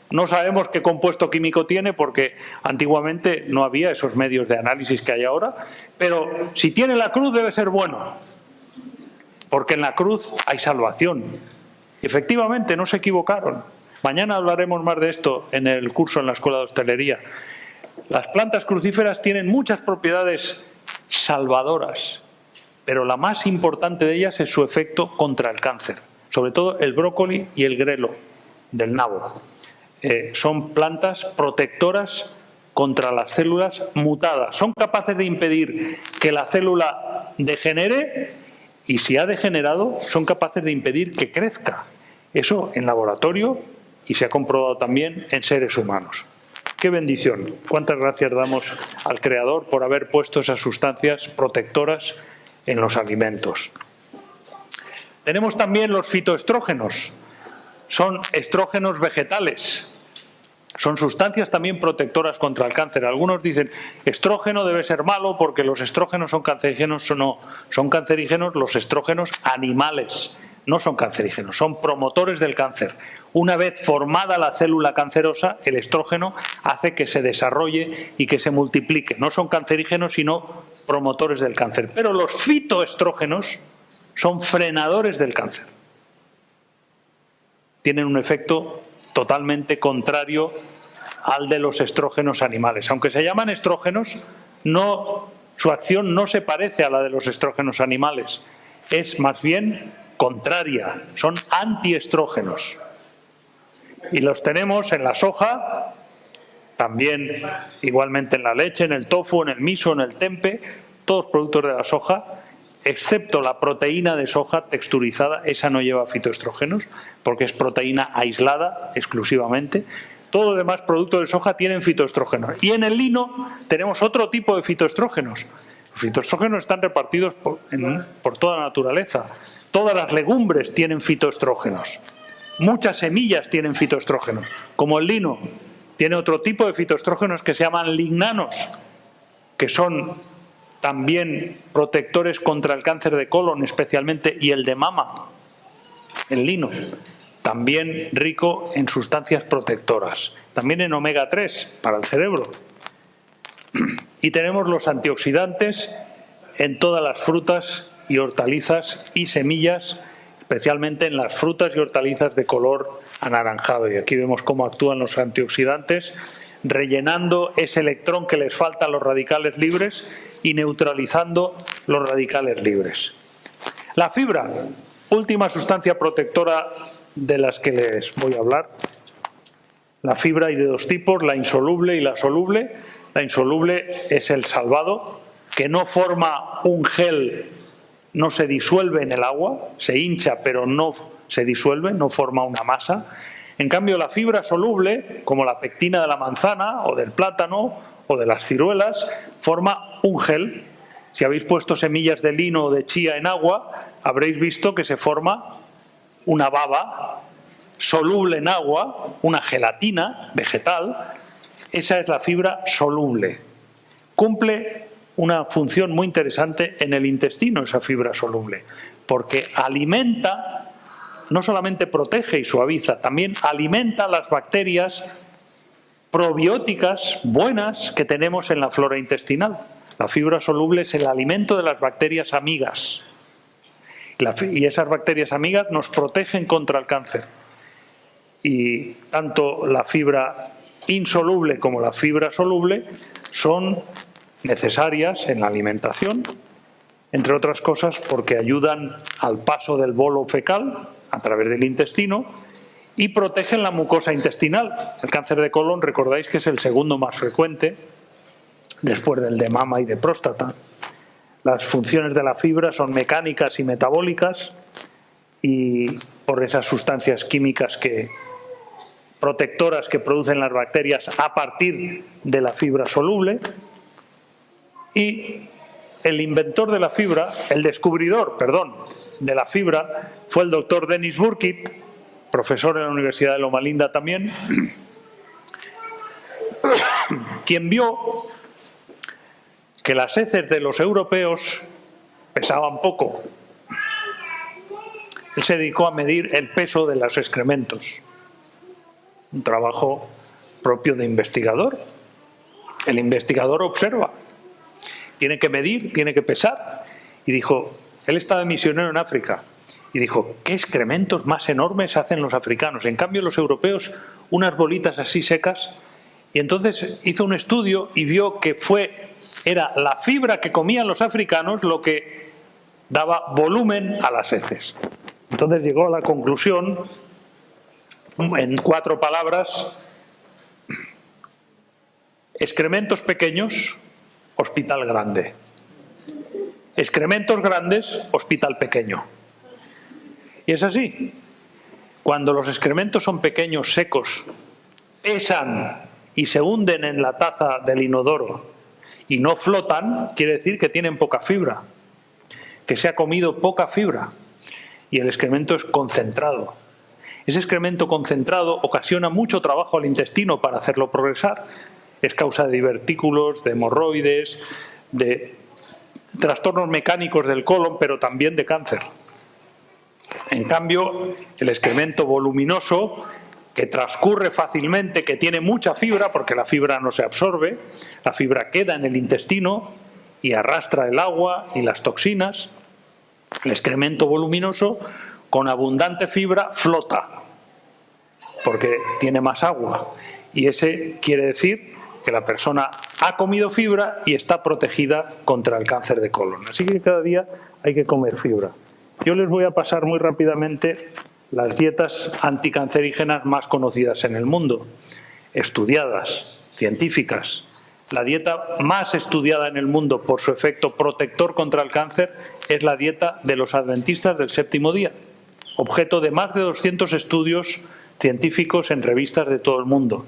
no sabemos qué compuesto químico tiene porque antiguamente no había esos medios de análisis que hay ahora, pero si tiene la cruz debe ser bueno, porque en la cruz hay salvación. Efectivamente, no se equivocaron. Mañana hablaremos más de esto en el curso en la Escuela de Hostelería. Las plantas crucíferas tienen muchas propiedades salvadoras, pero la más importante de ellas es su efecto contra el cáncer, sobre todo el brócoli y el grelo del nabo. Son plantas protectoras contra las células mutadas. Son capaces de impedir que la célula degenere y, si ha degenerado, son capaces de impedir que crezca. Eso en laboratorio y se ha comprobado también en seres humanos. ¡Qué bendición! Cuántas gracias damos al Creador por haber puesto esas sustancias protectoras en los alimentos. Tenemos también los fitoestrógenos. Son estrógenos vegetales. Son sustancias también protectoras contra el cáncer. Algunos dicen, estrógeno debe ser malo porque los estrógenos son cancerígenos. No, son cancerígenos los estrógenos animales. No son cancerígenos, son promotores del cáncer. Una vez formada la célula cancerosa, el estrógeno hace que se desarrolle y que se multiplique. No son cancerígenos, sino promotores del cáncer. Pero los fitoestrógenos son frenadores del cáncer. Tienen un efecto totalmente contrario al de los estrógenos animales. Aunque se llaman estrógenos, su acción no se parece a la de los estrógenos animales. Es más bien contraria, son antiestrógenos. Y los tenemos en la soja, también igualmente en la leche, en el tofu, en el miso, en el tempe, todos productos de la soja, excepto la proteína de soja texturizada, esa no lleva fitoestrógenos, porque es proteína aislada exclusivamente. Todos los demás productos de soja tienen fitoestrógenos. Y en el lino tenemos otro tipo de fitoestrógenos. Los fitoestrógenos están repartidos por toda la naturaleza. Todas las legumbres tienen fitoestrógenos. Muchas semillas tienen fitoestrógenos. Como el lino tiene otro tipo de fitoestrógenos que se llaman lignanos, que son también protectores contra el cáncer de colon especialmente y el de mama. El lino, también rico en sustancias protectoras, también en omega 3 para el cerebro. Y tenemos los antioxidantes en todas las frutas y hortalizas y semillas, especialmente en las frutas y hortalizas de color anaranjado. Y aquí vemos cómo actúan los antioxidantes, rellenando ese electrón que les falta a los radicales libres y neutralizando los radicales libres. La fibra, última sustancia protectora de las que les voy a hablar. La fibra hay de dos tipos, la insoluble y la soluble. La insoluble es el salvado, que no forma un gel, no se disuelve en el agua, se hincha pero no se disuelve, no forma una masa. En cambio, la fibra soluble, como la pectina de la manzana o del plátano o de las ciruelas, forma un gel. Si habéis puesto semillas de lino o de chía en agua, habréis visto que se forma una baba soluble en agua, una gelatina vegetal. Esa es la fibra soluble. Cumple una función muy interesante en el intestino, esa fibra soluble, porque alimenta, no solamente protege y suaviza, también alimenta las bacterias probióticas buenas que tenemos en la flora intestinal. La fibra soluble es el alimento de las bacterias amigas. Y esas bacterias amigas nos protegen contra el cáncer. Y tanto la fibra insoluble como la fibra soluble son necesarias en la alimentación, entre otras cosas porque ayudan al paso del bolo fecal a través del intestino y protegen la mucosa intestinal. El cáncer de colon, recordáis que es el segundo más frecuente, después del de mama y de próstata. Las funciones de la fibra son mecánicas y metabólicas, y por esas sustancias químicas protectoras que producen las bacterias a partir de la fibra soluble. Y el inventor de la fibra, el descubridor, perdón, de la fibra, fue el doctor Denis Burkitt, profesor en la Universidad de Loma Linda también, quien vio que las heces de los europeos pesaban poco. Él se dedicó a medir el peso de los excrementos, un trabajo propio de investigador. El investigador observa, tiene que medir, tiene que pesar, y dijo, él estaba de misionero en África, y dijo, ¿qué excrementos más enormes hacen los africanos? En cambio los europeos, unas bolitas así secas. Y entonces hizo un estudio y vio que era la fibra que comían los africanos lo que daba volumen a las heces. Entonces llegó a la conclusión, en 4 palabras: excrementos pequeños, hospital grande. Excrementos grandes, hospital pequeño. Y es así. Cuando los excrementos son pequeños, secos, pesan y se hunden en la taza del inodoro y no flotan, quiere decir que tienen poca fibra, que se ha comido poca fibra, y el excremento es concentrado. Ese excremento concentrado ocasiona mucho trabajo al intestino para hacerlo progresar. Es causa de divertículos, de hemorroides, de trastornos mecánicos del colon, pero también de cáncer. En cambio, el excremento voluminoso, que transcurre fácilmente, que tiene mucha fibra, porque la fibra no se absorbe, la fibra queda en el intestino y arrastra el agua y las toxinas. El excremento voluminoso, con abundante fibra, flota, porque tiene más agua. Y ese quiere decir que la persona ha comido fibra y está protegida contra el cáncer de colon. Así que cada día hay que comer fibra. Yo les voy a pasar muy rápidamente las dietas anticancerígenas más conocidas en el mundo, estudiadas, científicas. La dieta más estudiada en el mundo por su efecto protector contra el cáncer es la dieta de los adventistas del séptimo día, objeto de más de 200 estudios científicos en revistas de todo el mundo.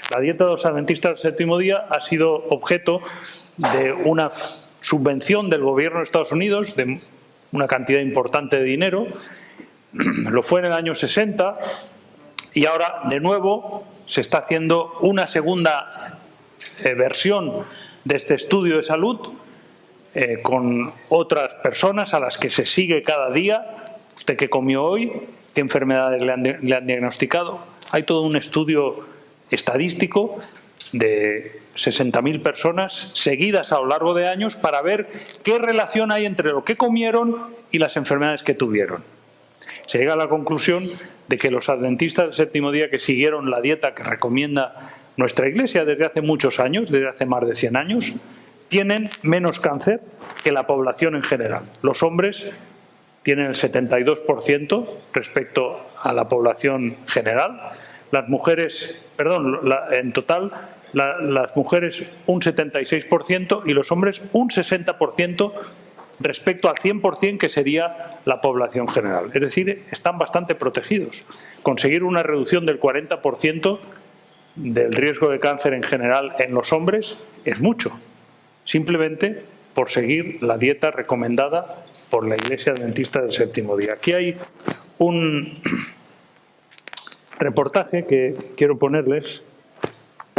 La dieta de los adventistas del séptimo día ha sido objeto de una subvención del gobierno de Estados Unidos de una cantidad importante de dinero. Lo fue en el año 60 y ahora de nuevo se está haciendo una segunda versión de este estudio de salud con otras personas a las que se sigue cada día. ¿Usted qué comió hoy? ¿Qué enfermedades le han diagnosticado? Hay todo un estudio estadístico de 60.000 personas seguidas a lo largo de años para ver qué relación hay entre lo que comieron y las enfermedades que tuvieron. Se llega a la conclusión de que los adventistas del séptimo día, que siguieron la dieta que recomienda nuestra Iglesia desde hace muchos años, desde hace más de 100 años, tienen menos cáncer que la población en general. Los hombres tienen el 72% respecto a la población general. Las mujeres, en total, las mujeres un 76% y los hombres un 60% respecto al 100% que sería la población general. Es decir, están bastante protegidos. Conseguir una reducción del 40% del riesgo de cáncer en general en los hombres es mucho, simplemente por seguir la dieta recomendada por la Iglesia Adventista del séptimo día. Aquí hay un reportaje que quiero ponerles,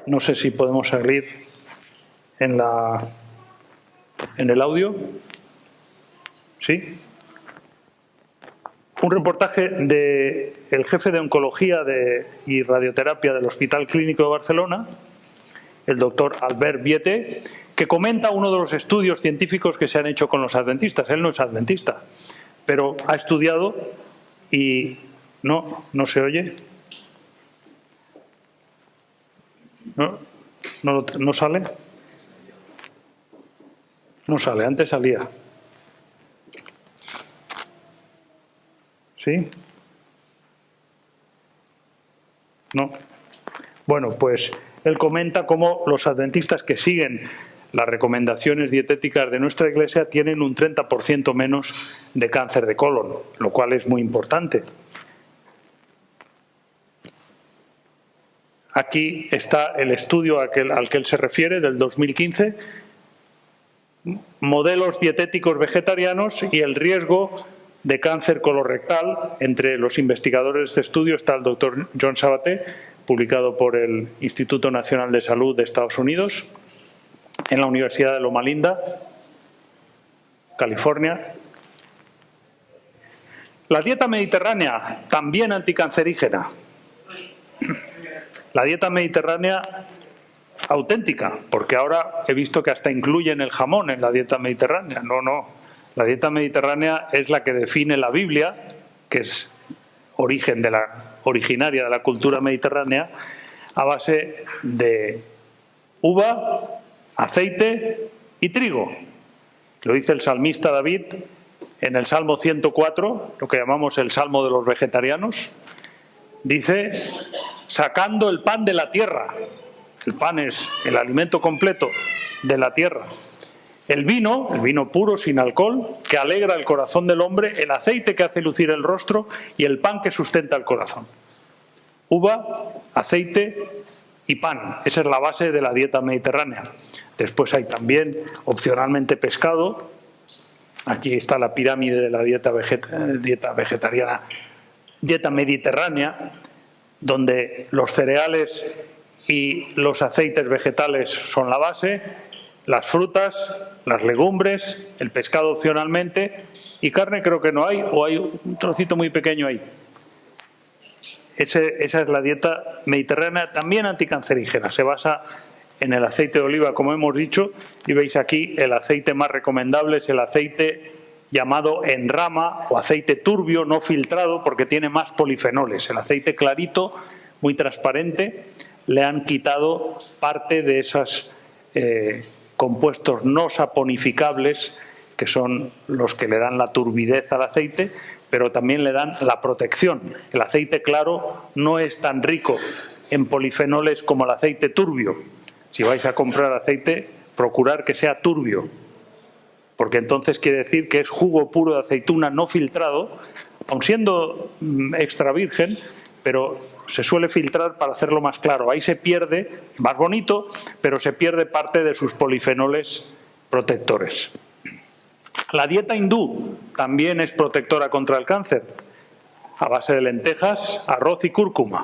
no sé si podemos seguir en el audio. ¿Sí? Un reportaje del jefe de oncología y radioterapia del Hospital Clínico de Barcelona, el doctor Albert Viete, que comenta uno de los estudios científicos que se han hecho con los adventistas. Él no es adventista, pero ha estudiado y no se oye. ¿No sale? No sale, antes salía. ¿Sí? ¿no? Bueno, pues él comenta cómo los adventistas que siguen las recomendaciones dietéticas de nuestra Iglesia tienen un 30% menos de cáncer de colon, lo cual es muy importante. Aquí está el estudio al que él se refiere, del 2015, modelos dietéticos vegetarianos y el riesgo de cáncer colorectal. Entre los investigadores de este estudio está el doctor John Sabaté, publicado por el Instituto Nacional de Salud de Estados Unidos, en la Universidad de Loma Linda, California. La dieta mediterránea, también anticancerígena. La dieta mediterránea auténtica, porque ahora he visto que hasta incluyen el jamón en la dieta mediterránea. No. La dieta mediterránea es la que define la Biblia, que es originaria de la cultura mediterránea, a base de uva, aceite y trigo. Lo dice el salmista David en el Salmo 104, lo que llamamos el Salmo de los vegetarianos. Dice: sacando el pan de la tierra. El pan es el alimento completo de la tierra. El vino puro, sin alcohol, que alegra el corazón del hombre, el aceite que hace lucir el rostro y el pan que sustenta el corazón. Uva, aceite y pan. Esa es la base de la dieta mediterránea. Después hay también, opcionalmente, pescado. Aquí está la pirámide de la dieta vegetariana, dieta mediterránea, donde los cereales y los aceites vegetales son la base, las frutas, las legumbres, el pescado opcionalmente, y carne creo que no hay, o hay un trocito muy pequeño ahí. Esa es la dieta mediterránea, también anticancerígena. Se basa en el aceite de oliva, como hemos dicho, y veis aquí el aceite más recomendable es el aceite llamado en rama o aceite turbio, no filtrado, porque tiene más polifenoles. El aceite clarito, muy transparente, le han quitado parte de esos compuestos no saponificables, que son los que le dan la turbidez al aceite, pero también le dan la protección. El aceite claro no es tan rico en polifenoles como el aceite turbio. Si vais a comprar aceite, procurar que sea turbio, porque entonces quiere decir que es jugo puro de aceituna no filtrado, aun siendo extra virgen, pero se suele filtrar para hacerlo más claro. Ahí se pierde, más bonito, pero se pierde parte de sus polifenoles protectores. La dieta hindú también es protectora contra el cáncer, a base de lentejas, arroz y cúrcuma.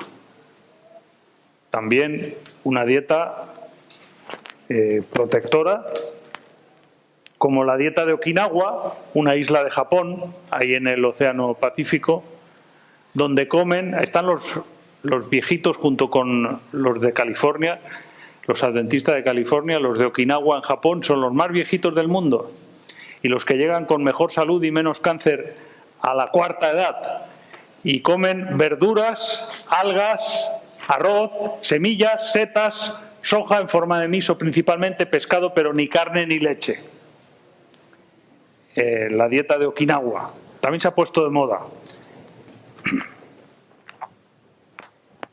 También una dieta protectora, como la dieta de Okinawa, una isla de Japón, ahí en el Océano Pacífico, donde están los viejitos junto con los de California, los adventistas de California, los de Okinawa en Japón, son los más viejitos del mundo y los que llegan con mejor salud y menos cáncer a la cuarta edad, y comen verduras, algas, arroz, semillas, setas, soja en forma de miso principalmente, pescado, pero ni carne ni leche. La dieta de Okinawa también se ha puesto de moda.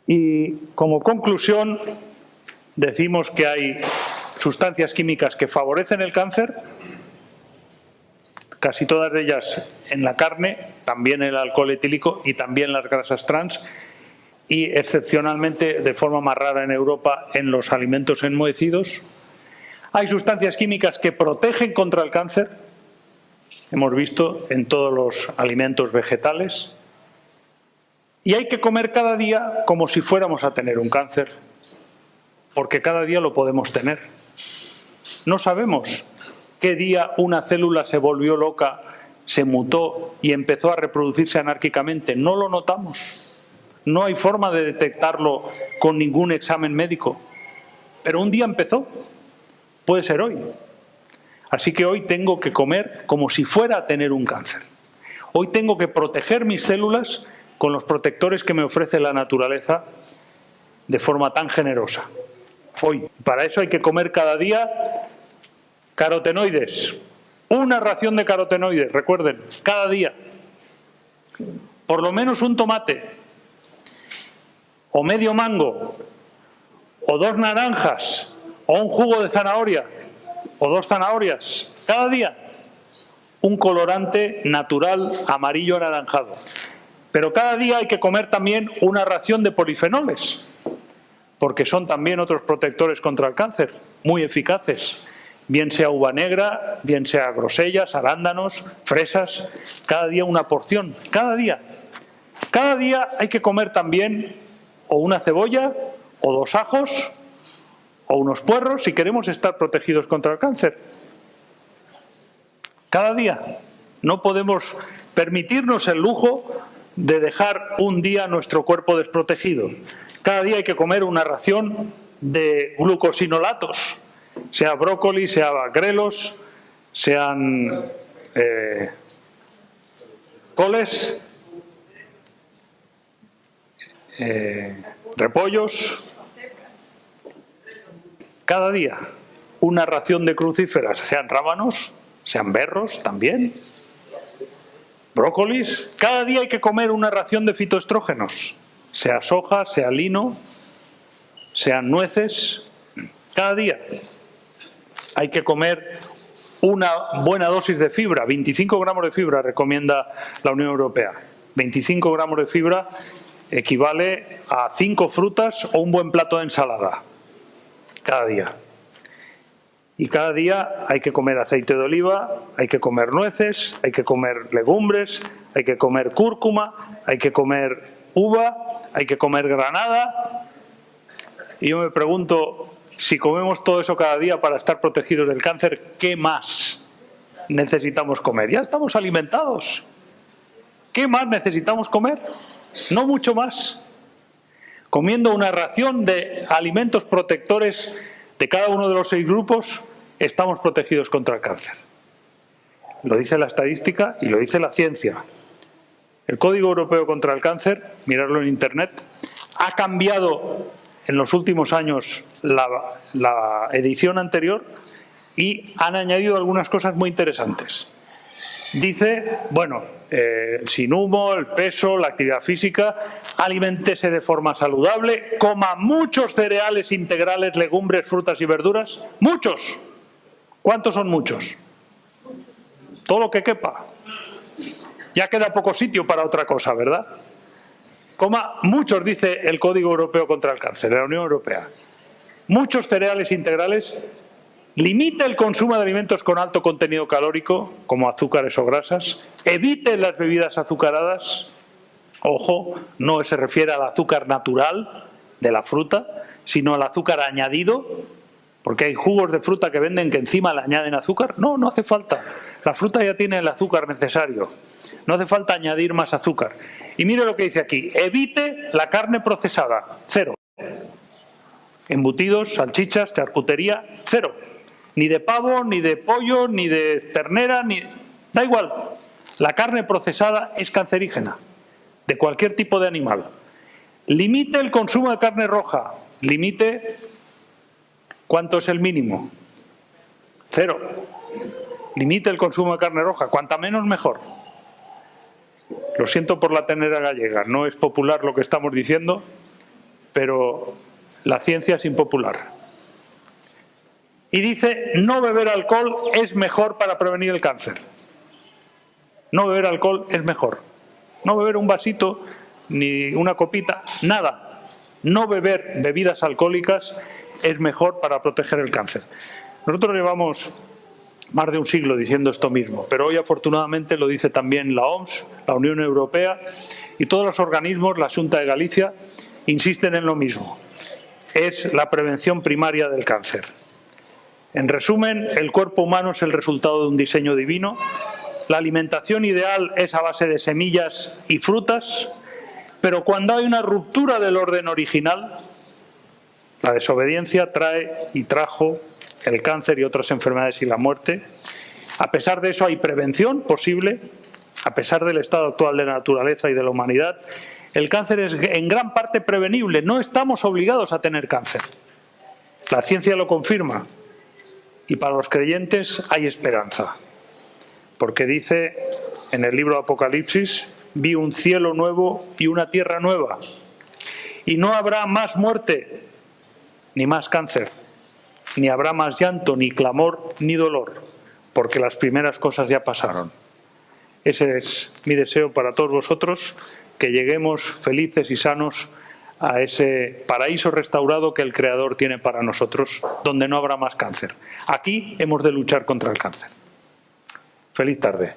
Y como conclusión, decimos que hay sustancias químicas que favorecen el cáncer, casi todas de ellas en la carne, también el alcohol etílico y también las grasas trans, y excepcionalmente, de forma más rara en Europa, en los alimentos enmohecidos. Hay sustancias químicas que protegen contra el cáncer, hemos visto en todos los alimentos vegetales, y hay que comer cada día como si fuéramos a tener un cáncer, porque cada día lo podemos tener. No sabemos qué día una célula se volvió loca, se mutó y empezó a reproducirse anárquicamente. No lo notamos. No hay forma de detectarlo con ningún examen médico. Pero un día empezó. Puede ser hoy. Así que hoy tengo que comer como si fuera a tener un cáncer. Hoy tengo que proteger mis células con los protectores que me ofrece la naturaleza de forma tan generosa. Hoy, para eso hay que comer cada día carotenoides. Una ración de carotenoides, recuerden, cada día. Por lo menos un tomate. o medio mango, o 2 naranjas, o un jugo de zanahoria, o 2 zanahorias, cada día. Un colorante natural amarillo anaranjado. Pero cada día hay que comer también una ración de polifenoles, porque son también otros protectores contra el cáncer, muy eficaces. Bien sea uva negra, bien sea grosellas, arándanos, fresas, cada día una porción, cada día. Cada día hay que comer también o una cebolla, o 2 ajos, o unos puerros si queremos estar protegidos contra el cáncer. Cada día. No podemos permitirnos el lujo de dejar un día nuestro cuerpo desprotegido. Cada día hay que comer una ración de glucosinolatos, sea brócoli, sea grelos, sean coles, repollos. Cada día una ración de crucíferas, sean rábanos, sean berros también, brócolis. Cada día hay que comer una ración de fitoestrógenos, sea soja, sea lino, sean nueces. Cada día hay que comer una buena dosis de fibra, 25 gramos de fibra recomienda la Unión Europea. 25 gramos de fibra equivale a 5 frutas o un buen plato de ensalada, cada día. Y cada día hay que comer aceite de oliva, hay que comer nueces, hay que comer legumbres, hay que comer cúrcuma, hay que comer uva, hay que comer granada. Y yo me pregunto, si comemos todo eso cada día para estar protegidos del cáncer, ¿qué más necesitamos comer? Ya estamos alimentados. ¿Qué más necesitamos comer? No mucho más. Comiendo una ración de alimentos protectores de cada uno de los 6 grupos, estamos protegidos contra el cáncer. Lo dice la estadística y lo dice la ciencia. El Código Europeo contra el Cáncer, mirarlo en Internet, ha cambiado en los últimos años la edición anterior y han añadido algunas cosas muy interesantes. Dice, bueno, sin humo, el peso, la actividad física, aliméntese de forma saludable, coma muchos cereales integrales, legumbres, frutas y verduras. ¡Muchos! ¿Cuántos son muchos? Todo lo que quepa. Ya queda poco sitio para otra cosa, ¿verdad? Coma muchos, dice el Código Europeo contra el Cáncer, de la Unión Europea. Muchos cereales integrales. Limite el consumo de alimentos con alto contenido calórico, como azúcares o grasas. Evite las bebidas azucaradas. Ojo, no se refiere al azúcar natural de la fruta, sino al azúcar añadido, porque hay jugos de fruta que venden que encima le añaden azúcar. No, no hace falta. La fruta ya tiene el azúcar necesario. No hace falta añadir más azúcar. Y mire lo que dice aquí. Evite la carne procesada. 0. Embutidos, salchichas, charcutería, 0. Ni de pavo, ni de pollo, ni de ternera, ni... Da igual. La carne procesada es cancerígena, de cualquier tipo de animal. Limite el consumo de carne roja. Limite... ¿Cuánto es el mínimo? 0. Limite el consumo de carne roja. Cuanta menos, mejor. Lo siento por la ternera gallega. No es popular lo que estamos diciendo, pero la ciencia es impopular. Y dice, no beber alcohol es mejor para prevenir el cáncer. No beber alcohol es mejor. No beber un vasito, ni una copita, nada. No beber bebidas alcohólicas es mejor para proteger el cáncer. Nosotros llevamos más de un siglo diciendo esto mismo, pero hoy afortunadamente lo dice también la OMS, la Unión Europea y todos los organismos, la Xunta de Galicia, insisten en lo mismo. Es la prevención primaria del cáncer. En resumen, el cuerpo humano es el resultado de un diseño divino. La alimentación ideal es a base de semillas y frutas, pero cuando hay una ruptura del orden original, la desobediencia trae y trajo el cáncer y otras enfermedades y la muerte. A pesar de eso hay prevención posible, a pesar del estado actual de la naturaleza y de la humanidad. El cáncer es en gran parte prevenible, no estamos obligados a tener cáncer. La ciencia lo confirma. Y para los creyentes hay esperanza, porque dice en el libro Apocalipsis, vi un cielo nuevo y una tierra nueva. Y no habrá más muerte, ni más cáncer, ni habrá más llanto, ni clamor, ni dolor, porque las primeras cosas ya pasaron. Ese es mi deseo para todos vosotros, que lleguemos felices y sanos a ese paraíso restaurado que el Creador tiene para nosotros, donde no habrá más cáncer. Aquí hemos de luchar contra el cáncer. Feliz tarde.